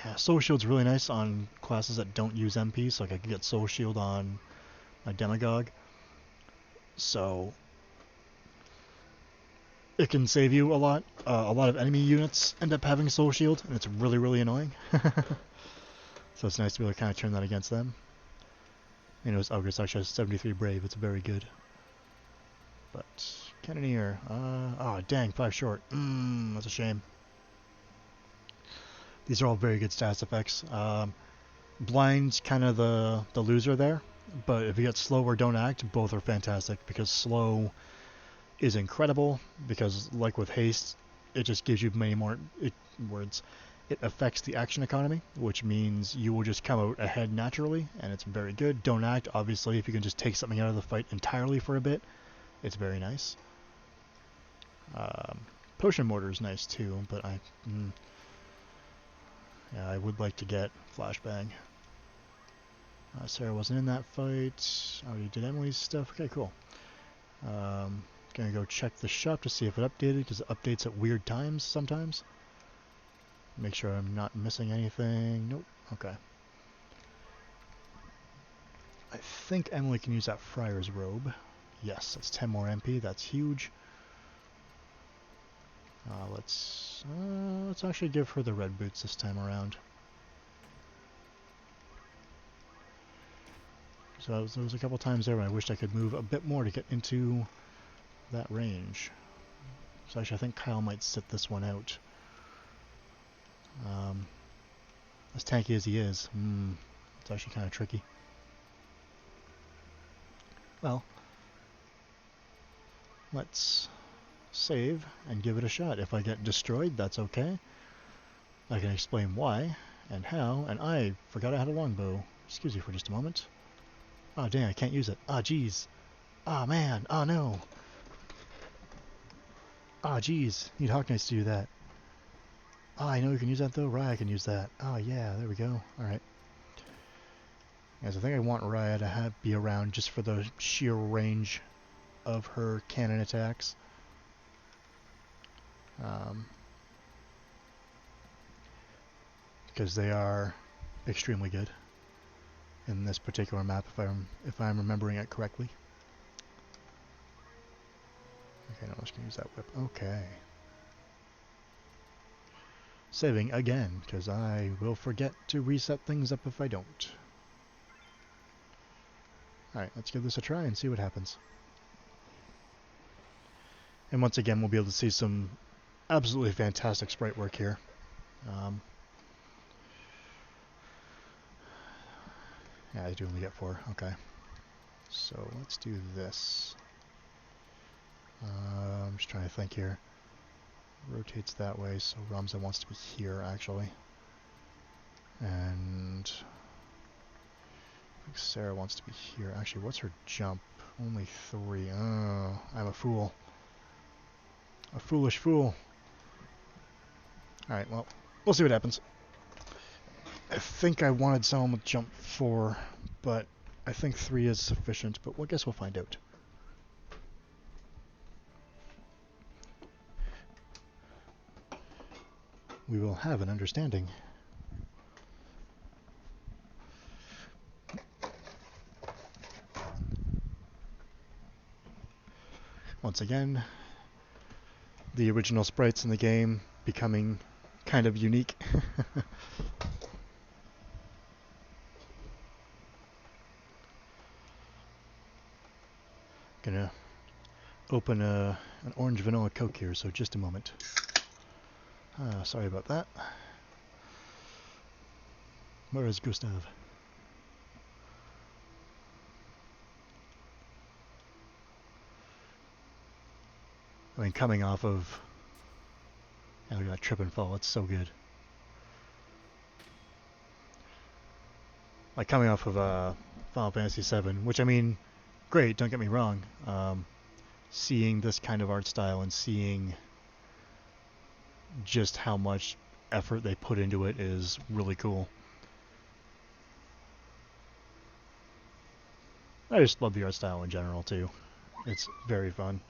Yeah, Soul Shield's really nice on classes that don't use MP, so like I could get Soul Shield on my Demagogue. So it can save you a lot. A lot of enemy units end up having Soul Shield, and it's really, really annoying. So it's nice to be able to kind of turn that against them. Elgus actually has 73 Brave, it's very good. But, Cannoneer, oh dang, 5 short. That's a shame. These are all very good stats effects. Blind's kind of the loser there, but if you get slow or don't act, both are fantastic, because slow is incredible, because like with haste, it just gives you many more words. It affects the action economy, which means you will just come out ahead naturally, and it's very good. Don't act, obviously, if you can just take something out of the fight entirely for a bit, it's very nice. Potion Mortar is nice too, but Yeah, I would like to get Flashbang. Sarah wasn't in that fight. Already did Emily's stuff. Okay, cool. Gonna go check the shop to see if it updated, because it updates at weird times sometimes. Make sure I'm not missing anything. Nope. Okay. I think Emily can use that Friar's Robe. Yes, that's 10 more MP. That's huge. Let's actually give her the red boots this time around. So there was a couple times there when I wished I could move a bit more to get into that range. So actually I think Kyle might sit this one out. As tanky as he is, it's actually kind of tricky. Well, let's save and give it a shot. If I get destroyed, that's okay. I can explain why and how, and I forgot I had a longbow. Excuse me for just a moment. Oh dang, I can't use it. Ah, jeez. Ah, man. Oh no. Ah, jeez. Need Hawk Knights to do that. Ah, I know you can use that though. Raya can use that. Oh yeah, there we go. Alright. Yes, I think I want Raya to be around just for the sheer range of her cannon attacks. Because they are extremely good in this particular map, if I'm remembering it correctly. Okay, now I'm just gonna use that whip. Okay. Saving again, because I will forget to reset things up if I don't. Alright, let's give this a try and see what happens. And once again, we'll be able to see some absolutely fantastic sprite work here. Yeah, I do only get 4. Okay. So let's do this. I'm just trying to think here. Rotates that way, so Ramza wants to be here, actually. And I think Sarah wants to be here. Actually, what's her jump? Only 3. Oh, I'm a fool. A foolish fool. Alright, well, we'll see what happens. I think I wanted someone with jump 4, but I think 3 is sufficient, but I guess we'll find out. We will have an understanding. Once again, the original sprites in the game becoming kind of unique. Gonna open an orange vanilla Coke here, so just a moment. Sorry about that. Where is Gustav? I mean, coming off of... Yeah, look at that trip and fall, it's so good. Like, coming off of Final Fantasy VII, which, I mean, great, don't get me wrong. Seeing this kind of art style and seeing just how much effort they put into it is really cool. I just love the art style in general, too. It's very fun.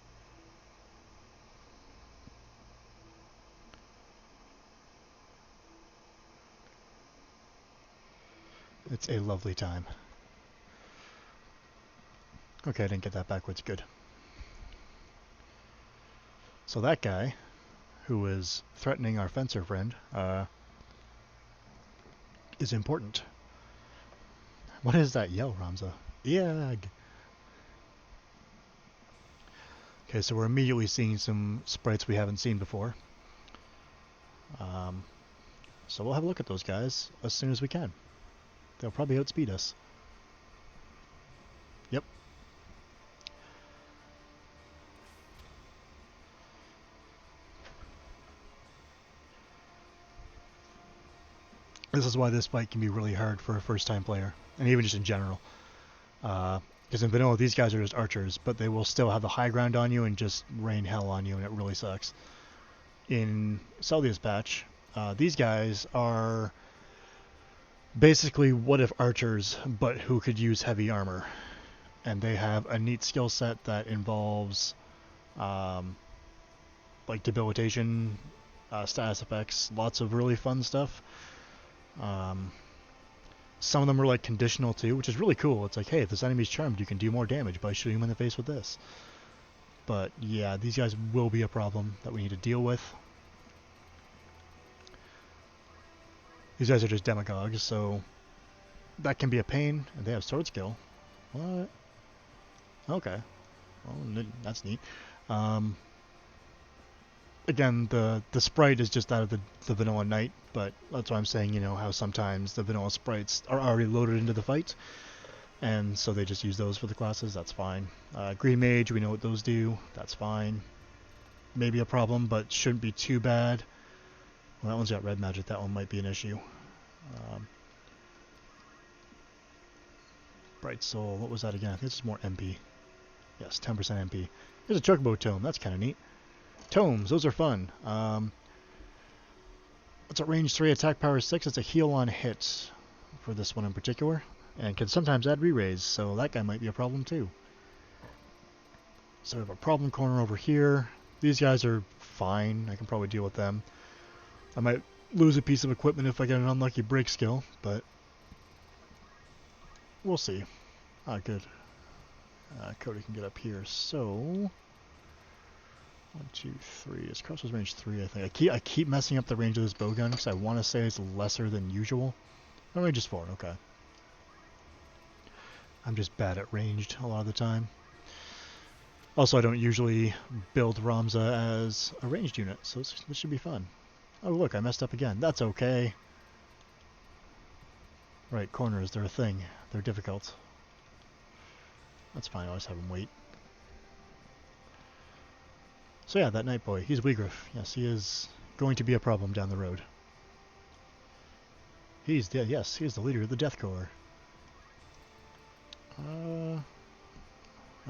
It's a lovely time. Okay, I didn't get that backwards. Good. So that guy, who is threatening our fencer friend, is important. What is that yell, Ramza? Yag! Okay, so we're immediately seeing some sprites we haven't seen before. So we'll have a look at those guys as soon as we can. They'll probably outspeed us. Yep. This is why this fight can be really hard for a first-time player, and even just in general. Because in vanilla, these guys are just archers, but they will still have the high ground on you and just rain hell on you, and it really sucks. In Celdia's patch, these guys are Basically, what if archers, but who could use heavy armor? And they have a neat skill set that involves like debilitation, status effects, lots of really fun stuff. Some of them are like conditional too, which is really cool. It's like, hey, if this enemy's charmed, you can do more damage by shooting him in the face with this. But yeah, these guys will be a problem that we need to deal with. These guys are just demagogues, so that can be a pain. And they have sword skill. What? Okay. Well, that's neat. Again, the sprite is just out of the vanilla knight, but that's why I'm saying, you know, how sometimes the vanilla sprites are already loaded into the fight, and so they just use those for the classes. That's fine. Green mage, we know what those do. That's fine. Maybe a problem, but shouldn't be too bad. Well, that one's got red magic. That one might be an issue. Bright Soul. What was that again? I think this is more MP. Yes, 10% MP. There's a Chocobo Tome. That's kind of neat. Tomes, those are fun. It's at range 3, attack power 6. It's a heal on hit for this one in particular. And can sometimes add re-raise, so that guy might be a problem too. So we have a problem corner over here. These guys are fine. I can probably deal with them. I might lose a piece of equipment if I get an unlucky break skill, but we'll see. Ah, good. Cody can get up here. So 1, 2, 3. His crossbow's range 3, I think. I keep messing up the range of this bowgun because I want to say it's lesser than usual. No, range is 4. Okay. I'm just bad at ranged a lot of the time. Also, I don't usually build Ramza as a ranged unit, so this should be fun. Oh, look, I messed up again. That's okay. Right, corners, they're a thing. They're difficult. That's fine, I'll just have him wait. So yeah, that Night Boy, he's Weegriff. Yes, he is going to be a problem down the road. He's the leader of the Death Corps.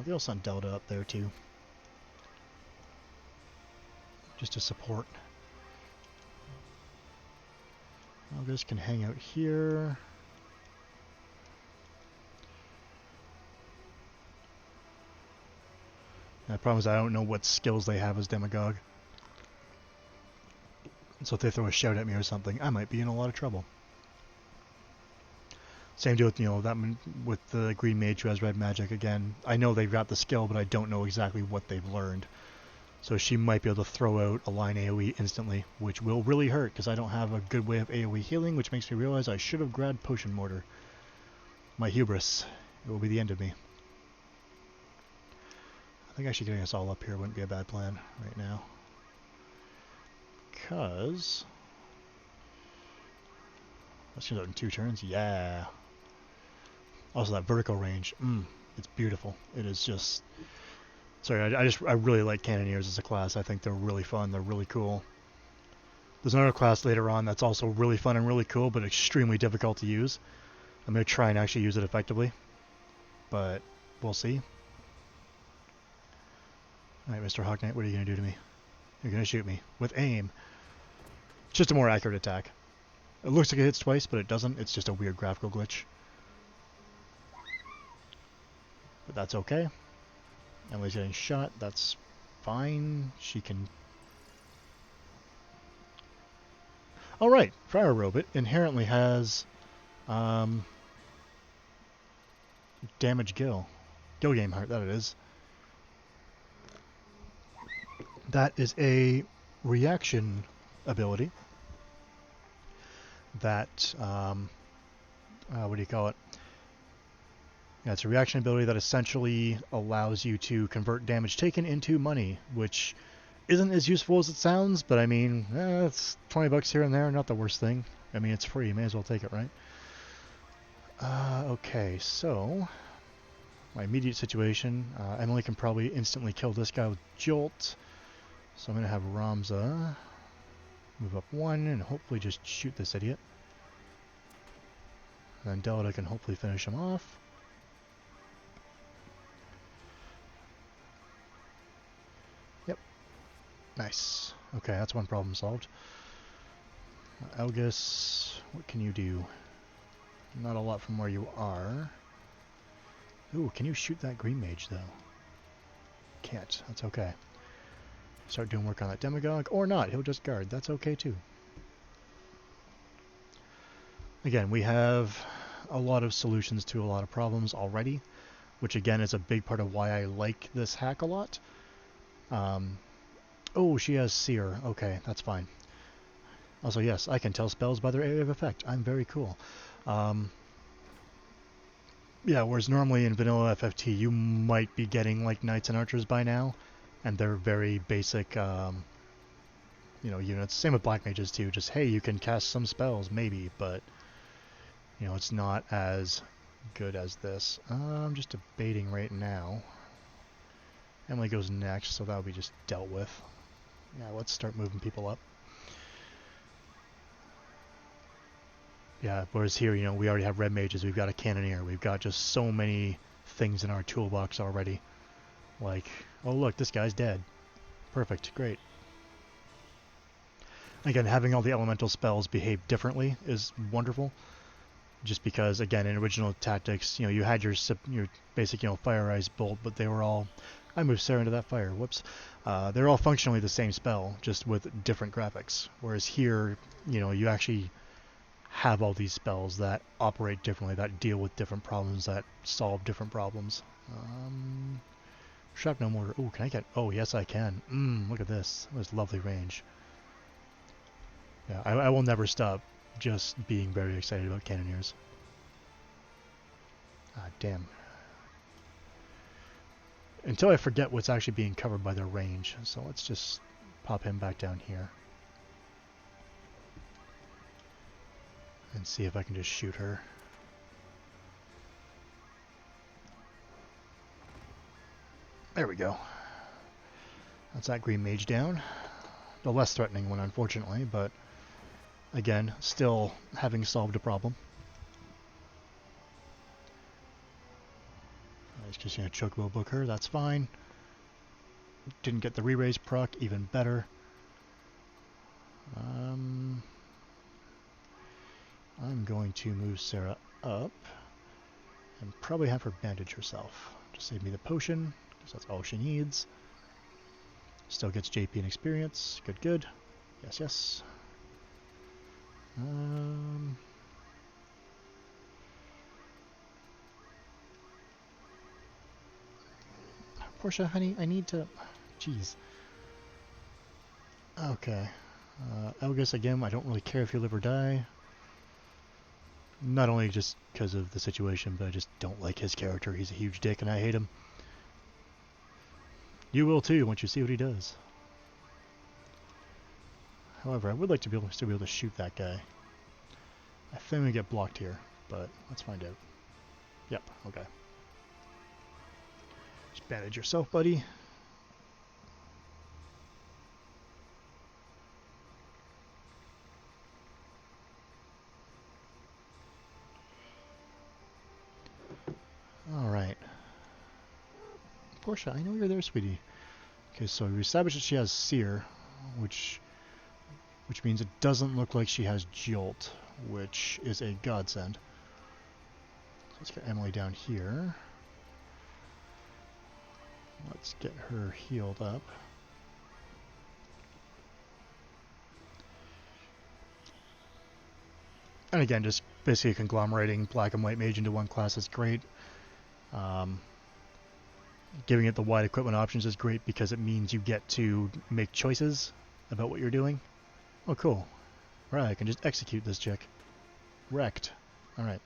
They also sent Delta up there too. Just to support. August can hang out here. The problem is I don't know what skills they have as Demagogue. So if they throw a shout at me or something, I might be in a lot of trouble. Same deal with, you know, that with the Green Mage who has red magic again. I know they've got the skill, but I don't know exactly what they've learned. So she might be able to throw out a line AoE instantly, which will really hurt because I don't have a good way of AoE healing, which makes me realize I should have grabbed Potion Mortar. My hubris. It will be the end of me. I think actually getting us all up here wouldn't be a bad plan right now. Because let's get out in 2 turns. Yeah. Also that vertical range. It's beautiful. It is just... Sorry, I really like Cannoneers as a class. I think they're really fun. They're really cool. There's another class later on that's also really fun and really cool, but extremely difficult to use. I'm going to try and actually use it effectively. But we'll see. Alright, Mr. Hawk Knight, what are you going to do to me? You're going to shoot me. With aim. It's just a more accurate attack. It looks like it hits twice, but it doesn't. It's just a weird graphical glitch. But that's okay. Emily's getting shot. That's fine. She can... Alright, Friar Robot inherently has... damage Gil. Gil Game Heart, that it is. That is a reaction ability that, what do you call it? Yeah, it's a reaction ability that essentially allows you to convert damage taken into money, which isn't as useful as it sounds, but I mean, it's 20 bucks here and there, not the worst thing. I mean, it's free, you may as well take it, right? Okay, so my immediate situation, Emily can probably instantly kill this guy with Jolt. So I'm going to have Ramza move up 1 and hopefully just shoot this idiot. And then Delta can hopefully finish him off. Yep. Nice. Okay, that's one problem solved. Elgus, what can you do? Not a lot from where you are. Ooh, can you shoot that green mage, though? Can't. That's okay. Start doing work on that demagogue. Or not. He'll just guard. That's okay, too. Again, we have a lot of solutions to a lot of problems already, which, again, is a big part of why I like this hack a lot. Oh, she has Seer. Okay, that's fine. Also, yes, I can tell spells by their area of effect. I'm very cool. Yeah, whereas normally in vanilla FFT, you might be getting like knights and archers by now, and they're very basic, units. Same with black mages too. Just, hey, you can cast some spells, maybe, but, it's not as good as this. I'm just debating right now. Emily goes next, so that'll be just dealt with. Yeah, let's start moving people up. Yeah, whereas here, we already have red mages, we've got a cannoneer, we've got just so many things in our toolbox already. Like, oh look, this guy's dead. Perfect, great. Again, having all the elemental spells behave differently is wonderful. Just because, again, in original tactics, you had your basic, Fire, Ice, Bolt, but they were all... I moved Sarah into that fire, whoops. They're all functionally the same spell, just with different graphics. Whereas here, you actually have all these spells that operate differently, that deal with different problems, that solve different problems. Shrapnel mortar. Oh, can I get... Oh, yes, I can. Look at this. That was lovely range. Yeah, I will never stop just being very excited about cannoneers. Ah, damn. Until I forget what's actually being covered by their range. So let's just pop him back down here. And see if I can just shoot her. There we go. That's that green mage down. The less threatening one, unfortunately, but again, still having solved a problem. He's just going to chocobo book her, that's fine. Didn't get the re-raise proc, even better. I'm going to move Sarah up and probably have her bandage herself to save me the potion, because that's all she needs. Still gets JP and experience. Good, good. Yes, yes. Portia, honey, I need to... Jeez. Okay. Elgus, again, I don't really care if you live or die. Not only just because of the situation, but I just don't like his character. He's a huge dick and I hate him. You will too, once you see what he does. However, I would like to still be able to shoot that guy. I think we get blocked here, but let's find out. Yep, okay. Just bandage yourself, buddy. Alright. Portia, I know you're there, sweetie. Okay, so we established that she has Seer, which means it doesn't look like she has Jolt, which is a godsend. So let's get Emily down here. Let's get her healed up. And again, just basically conglomerating black and white mage into one class is great. Giving it the wide equipment options is great because it means you get to make choices about what you're doing. Oh, cool. Right, I can just execute this chick. Wrecked. Alright.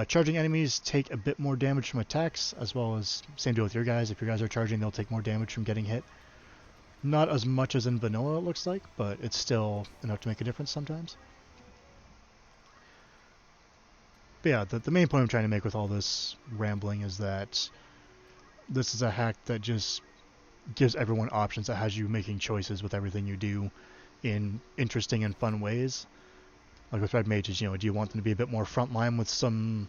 Charging enemies take a bit more damage from attacks, as well as same deal with your guys. If your guys are charging, they'll take more damage from getting hit. Not as much as in vanilla, it looks like, but it's still enough to make a difference sometimes. But yeah, the main point I'm trying to make with all this rambling is that this is a hack that just gives everyone options, that has you making choices with everything you do in interesting and fun ways. Like with red mages, do you want them to be a bit more frontline with some,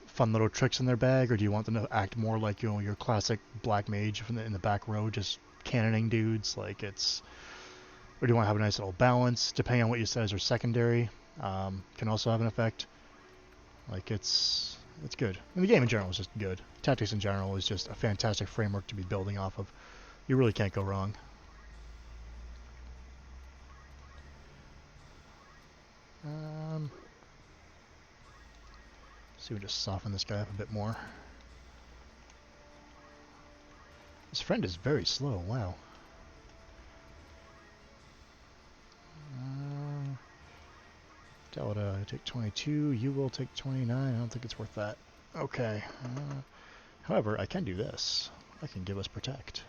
fun little tricks in their bag, or do you want them to act more like, your classic black mage in the back row, just cannoning dudes? Or do you want to have a nice little balance, depending on what you set as your secondary, can also have an effect. Like, it's good. And the game in general is just good. Tactics in general is just a fantastic framework to be building off of. You really can't go wrong. See, we just soften this guy up a bit more. His friend is very slow, wow. Delta, take 22, you will take 29, I don't think it's worth that. Okay. However, I can do this. I can give us protect.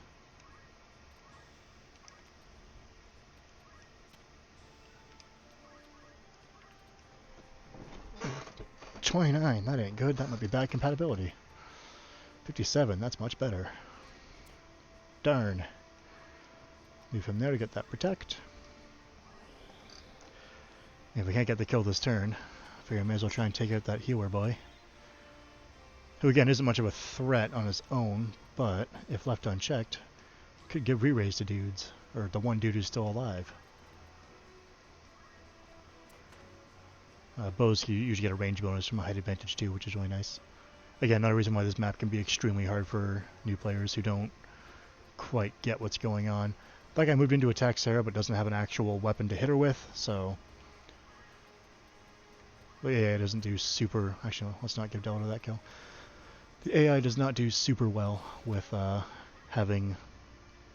$29, that ain't good. That might be bad compatibility. 57, that's much better. Darn. Move him there to get that protect. If we can't get the kill this turn, I figure I may as well try and take out that healer boy. Who again isn't much of a threat on his own, but if left unchecked, could give re-raise to dudes, or the one dude who's still alive. Bows you usually get a range bonus from a height advantage too, which is really nice. Again, another reason why this map can be extremely hard for new players who don't quite get what's going on. That guy moved into attack Sarah, but doesn't have an actual weapon to hit her with, so... But yeah, it doesn't do super... Actually, let's not give Delta that kill. The AI does not do super well with having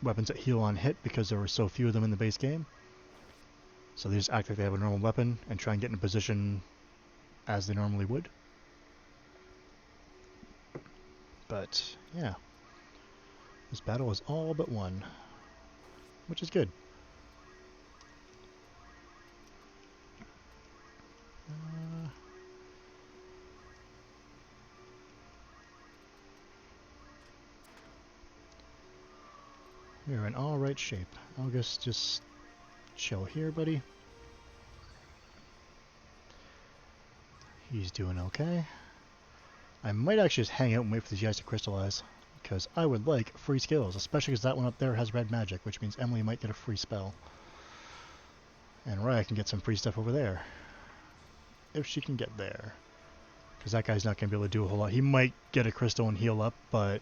weapons that heal on hit because there were so few of them in the base game. So they just act like they have a normal weapon and try and get in a position as they normally would. But, yeah. This battle is all but won, which is good. We're in all right shape. August, just chill here, buddy. He's doing okay. I might actually just hang out and wait for these guys to crystallize, because I would like free skills, especially because that one up there has red magic, which means Emily might get a free spell. And Raya can get some free stuff over there. If she can get there. Because that guy's not going to be able to do a whole lot. He might get a crystal and heal up, but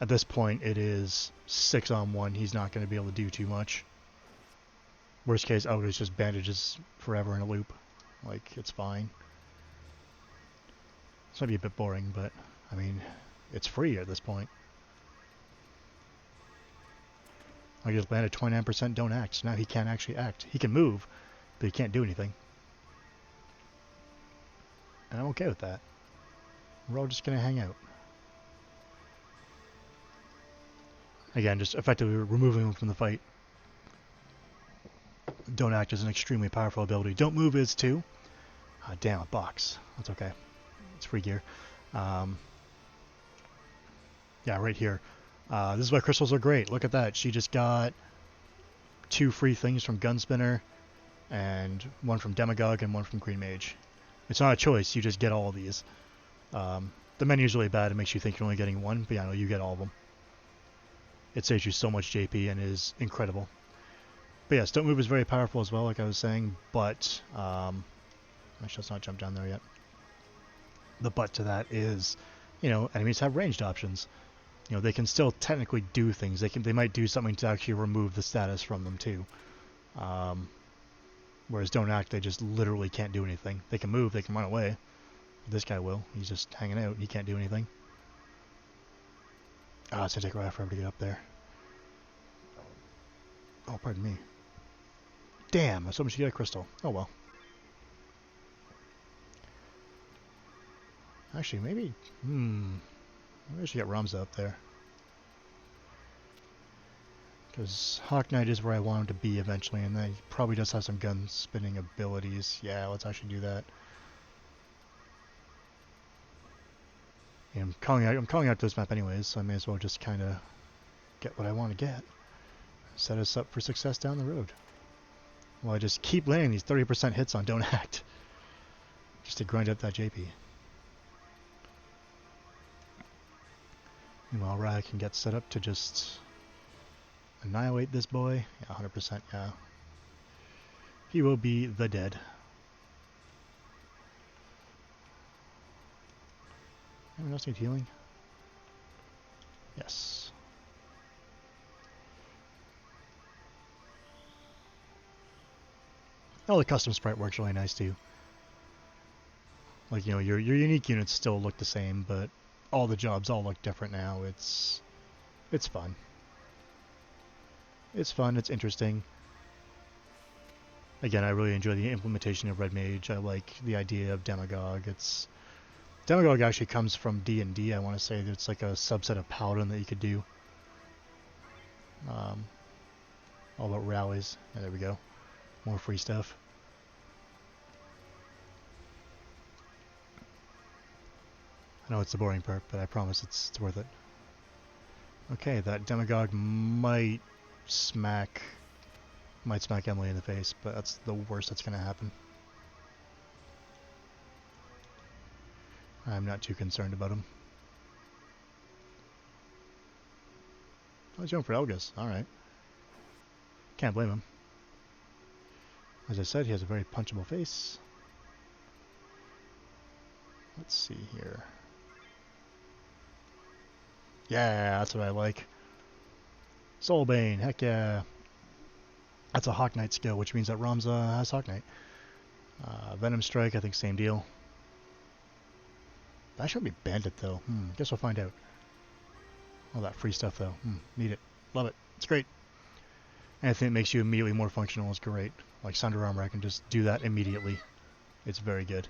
at this point it is 6-on-1. He's not going to be able to do too much. Worst case, oh, it's just bandages forever in a loop. Like, it's fine. This might be a bit boring, but, I mean, it's free at this point. I just landed 29% don't act, so now he can't actually act. He can move, but he can't do anything. And I'm okay with that. We're all just going to hang out. Again, just effectively removing him from the fight. Don't act is an extremely powerful ability. Don't move is too. Damn, a box. That's okay. It's free gear. Yeah, right here. This is why crystals are great. Look at that. She just got 2 free things from Gunspinner, and 1 from Demagogue and 1 from Green Mage. It's not a choice. You just get all of these. The menu's really bad. It makes you think you're only getting 1, but yeah, no, you get all of them. It saves you so much JP and is incredible. But yes, Don't Move is very powerful as well, like I was saying, but... actually, let's not jump down there yet. The but to that is, you know, enemies have ranged options. You know, they can still technically do things. They might do something to actually remove the status from them too. Whereas Don't Act, they just literally can't do anything. They can move, they can run away. This guy will. He's just hanging out. He can't do anything. Ah, it's gonna take a while forever to get up there. Oh, pardon me. Damn, I was hoping she get a crystal. Oh well. Actually, maybe... maybe I should get Ramza up there. Because Hawk Knight is where I want him to be eventually, and then he probably does have some gun spinning abilities. Yeah, let's actually do that. Yeah, I'm calling out this map anyways, so I may as well just kind of get what I want to get. Set us up for success down the road. Well, I just keep landing these 30% hits on Don't Act. Just to grind up that JP. Meanwhile, Raya can get set up to just annihilate this boy. Yeah, 100%, yeah. He will be the dead. Anyone else need healing? Yes. Oh, the custom sprite works really nice too. Like, you know, your unique units still look the same, but all the jobs all look different now. It's fun. It's fun, it's interesting. Again, I really enjoy the implementation of Red Mage. I like the idea of Demagogue. Demagogue actually comes from D&D, I want to say. It's like a subset of Paladin that you could do. All about rallies. Yeah, there we go. More free stuff. I know it's the boring part, but I promise it's worth it. Okay, that Demagogue might smack Emily in the face, but that's the worst that's going to happen. I'm not too concerned about him. Oh, he's going for Elgas. Alright. Can't blame him. As I said, he has a very punchable face. Let's see here. Yeah, that's what I like. Soulbane, heck yeah. That's a Hawk Knight skill, which means that Ramza has Hawk Knight. Venom Strike, I think same deal. That should be Bandit though. Guess we'll find out. All that free stuff though. Need it. Love it. It's great. Anything that makes you immediately more functional is great. Like Sunder Armor, I can just do that immediately. It's very good.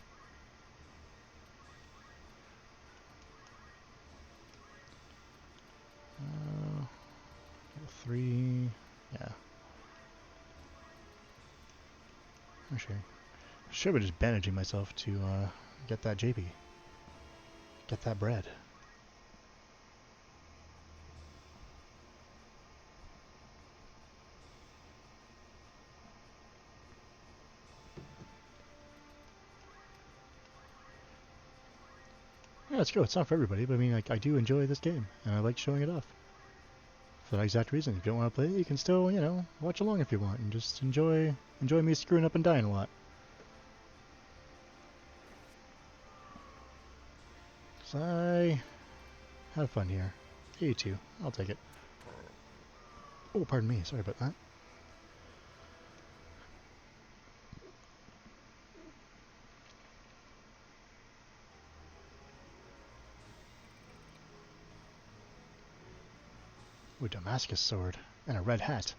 Three. Yeah. Actually, I should have just bandaging myself to get that JP. Get that bread. Yeah, it's good. It's not for everybody, but I mean, I do enjoy this game, and I like showing it off. For that exact reason. If you don't want to play it, you can still, you know, watch along if you want, and just enjoy me screwing up and dying a lot. So I have fun here. Hey, you too. I'll take it. Oh, pardon me. Sorry about that. Ooh, Damascus sword. And a red hat.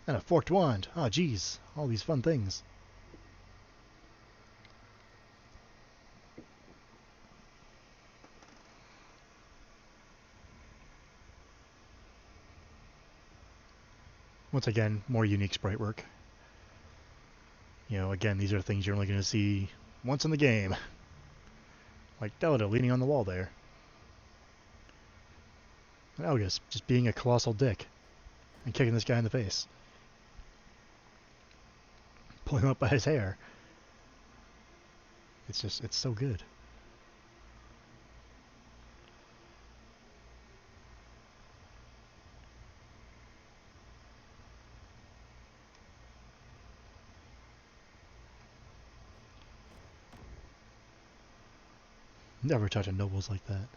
And a forked wand. Oh, geez. All these fun things. Once again, more unique sprite work. You know, again, these are things you're only going to see once in the game. Like Delta leaning on the wall there. And Elgas just being a colossal dick. And kicking this guy in the face. Pulling him up by his hair. It's so good. Never touch a nobles like that.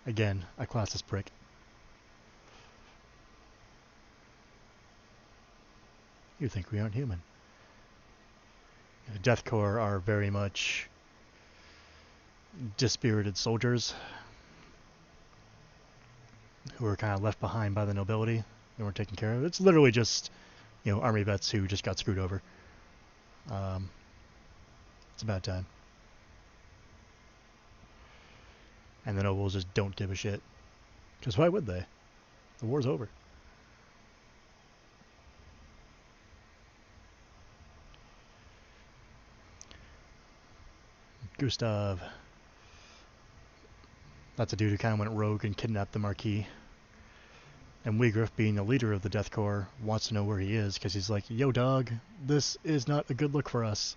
Again, I class this prick. You think we aren't human. The Death Corps are very much dispirited soldiers who were kind of left behind by the nobility. They weren't taken care of. It's literally just, you know, army vets who just got screwed over. It's a bad time. And the nobles just don't give a shit. Because why would they? The war's over. Gustav. That's a dude who kind of went rogue and kidnapped the Marquis. And Weegriff, being the leader of the Death Corps, wants to know where he is, because he's like, yo dog, this is not a good look for us.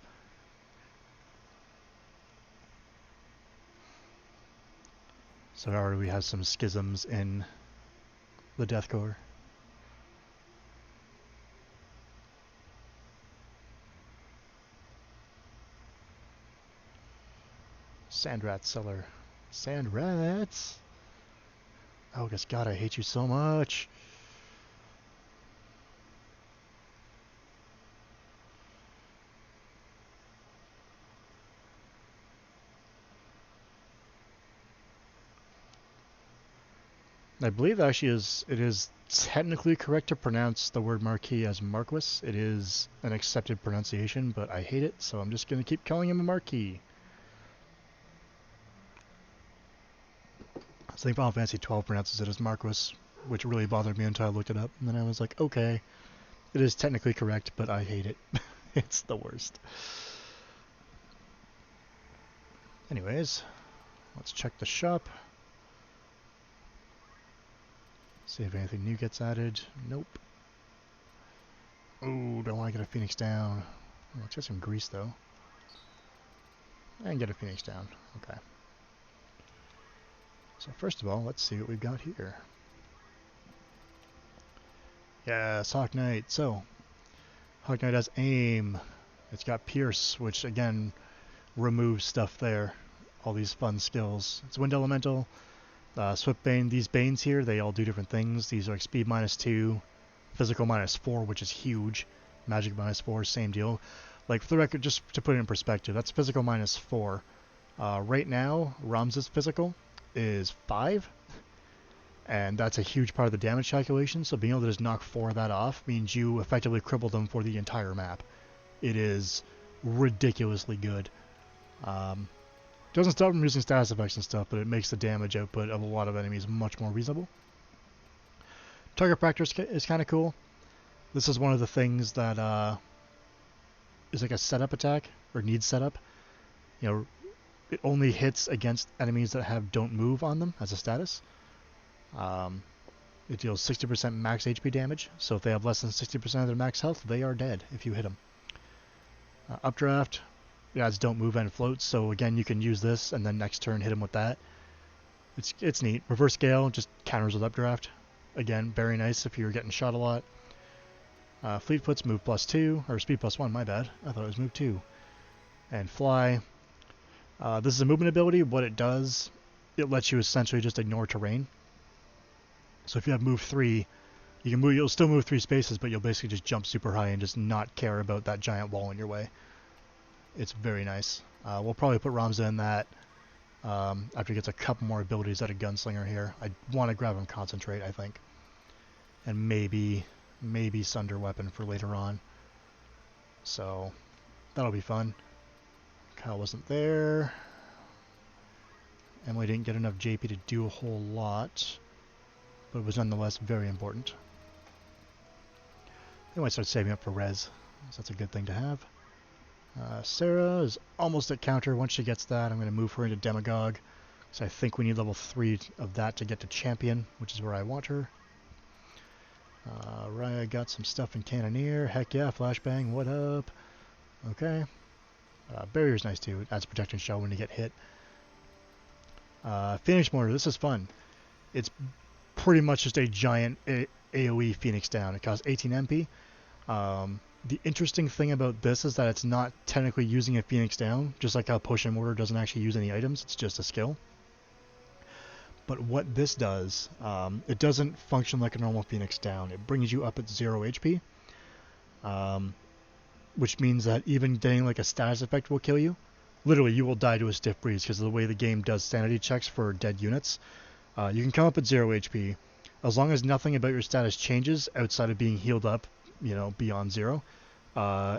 So already we have some schisms in the Death Corps. Sand rat seller. Sand rats? Oh, God, I hate you so much. I believe actually it is technically correct to pronounce the word marquis as Marquis. It is an accepted pronunciation, but I hate it, so I'm just going to keep calling him a marquis. I think Final Fantasy 12 pronounces it as Marquis, which really bothered me until I looked it up. And then I was like, okay, it is technically correct, but I hate it. It's the worst. Anyways, let's check the shop. See if anything new gets added. Nope. Ooh, don't want to get a Phoenix down. Let's get some grease, though. And get a Phoenix down. Okay. So first of all, let's see what we've got here. Yes, Hawk Knight. So, Hawk Knight has aim. It's got pierce, which again removes stuff there. All these fun skills. It's Wind Elemental. Swift Bane. These Banes here, they all do different things. These are like speed -2, physical -4, which is huge. Magic -4, same deal. Like for the record, just to put it in perspective, that's physical -4. Right now, Ramza's physical is 5, and that's a huge part of the damage calculation. So being able to just knock 4 of that off means you effectively cripple them for the entire map. It is ridiculously good. Doesn't stop them using status effects and stuff, but it makes the damage output of a lot of enemies much more reasonable. Target practice is kind of cool. This is one of the things that is like a setup attack, or needs setup. You know, it only hits against enemies that have don't move on them as a status. It deals 60% max HP damage, so if they have less than 60% of their max health, they are dead if you hit them. Updraft, it adds don't move and float, so again you can use this and then next turn hit them with that. It's neat. Reverse Gale just counters with Updraft. Again, very nice if you're getting shot a lot. Fleetfoot's move +2, or speed +1, my bad. I thought it was move 2. And Fly. This is a movement ability. What it does, it lets you essentially just ignore terrain. So if you have move 3, you'll still move 3 spaces, but you'll basically just jump super high and just not care about that giant wall in your way. It's very nice. We'll probably put Ramza in that after he gets a couple more abilities out of Gunslinger here. I want to grab him Concentrate, I think. And maybe Sunder Weapon for later on. So that'll be fun. Kyle wasn't there. Emily didn't get enough JP to do a whole lot, but it was nonetheless very important. They might start saving up for res, so that's a good thing to have. Sarah is almost at counter. Once she gets that, I'm going to move her into Demagogue. So I think we need level 3 of that to get to Champion, which is where I want her. Raya got some stuff in Cannoneer. Heck yeah, Flashbang, what up? Okay. Barrier's nice too. It adds Protection Shell when you get hit. Phoenix Mortar, this is fun. It's pretty much just a giant AoE Phoenix down. It costs 18 MP. The interesting thing about this is that it's not technically using a Phoenix down, just like how Potion Mortar doesn't actually use any items, it's just a skill. But what this does, it doesn't function like a normal Phoenix down. It brings you up at 0 HP, which means that even getting like a status effect will kill you. Literally, you will die to a stiff breeze because of the way the game does sanity checks for dead units. You can come up at 0 HP. As long as nothing about your status changes outside of being healed up, beyond 0,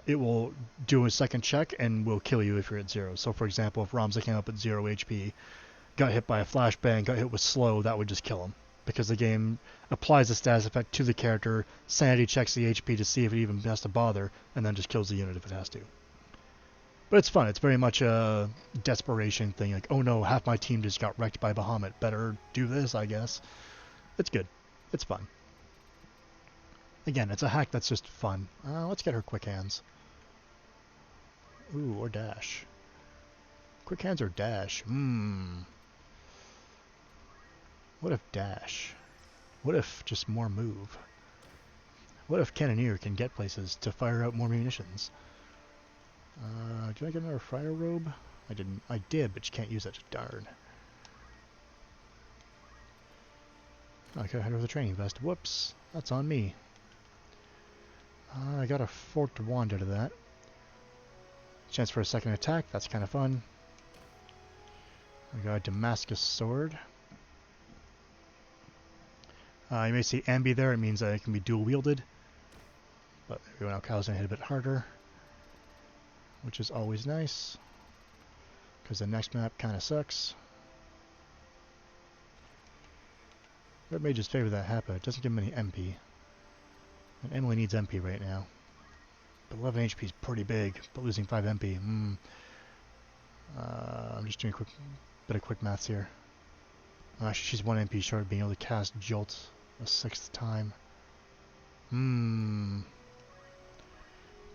it will do a second check and will kill you if you're at 0. So for example, if Ramza came up at 0 HP, got hit by a flashbang, got hit with slow, that would just kill him. Because the game applies the status effect to the character, sanity checks the HP to see if it even has to bother, and then just kills the unit if it has to. But it's fun. It's very much a desperation thing. Like, oh no, half my team just got wrecked by Bahamut. Better do this, I guess. It's good. It's fun. Again, it's a hack that's just fun. Let's get her Quick Hands. Ooh, or Dash. Quick Hands or Dash? What if Dash? What if just more move? What if Cannoneer can get places to fire out more munitions? Do I get another Fire Robe? I didn't. I did, but you can't use it. Darn. I could head over the training vest. Whoops. That's on me. I got a forked wand out of that. Chance for a second attack. That's kind of fun. I got a Damascus sword. You may see ambi there. It means it can be dual wielded. But everyone else Kyle's gonna hit a bit harder, which is always nice, because the next map kind of sucks. Red Mage's favor that Happa. It doesn't give him any MP. And Emily needs MP right now. But 11 HP is pretty big, but losing 5 MP. I'm just doing a bit of quick maths here. Actually, she's 1 MP short of being able to cast Jolt a 6th time.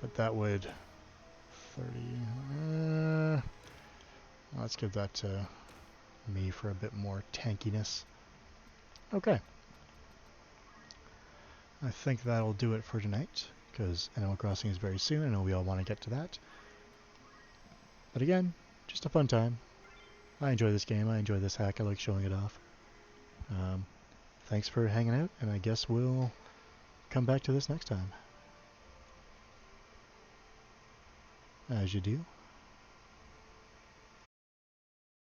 But that would... 30... let's give that to me for a bit more tankiness. Okay. I think that'll do it for tonight, because Animal Crossing is very soon. I know we all want to get to that. But again, just a fun time. I enjoy this game. I enjoy this hack. I like showing it off. Thanks for hanging out, and I guess we'll come back to this next time. As you do.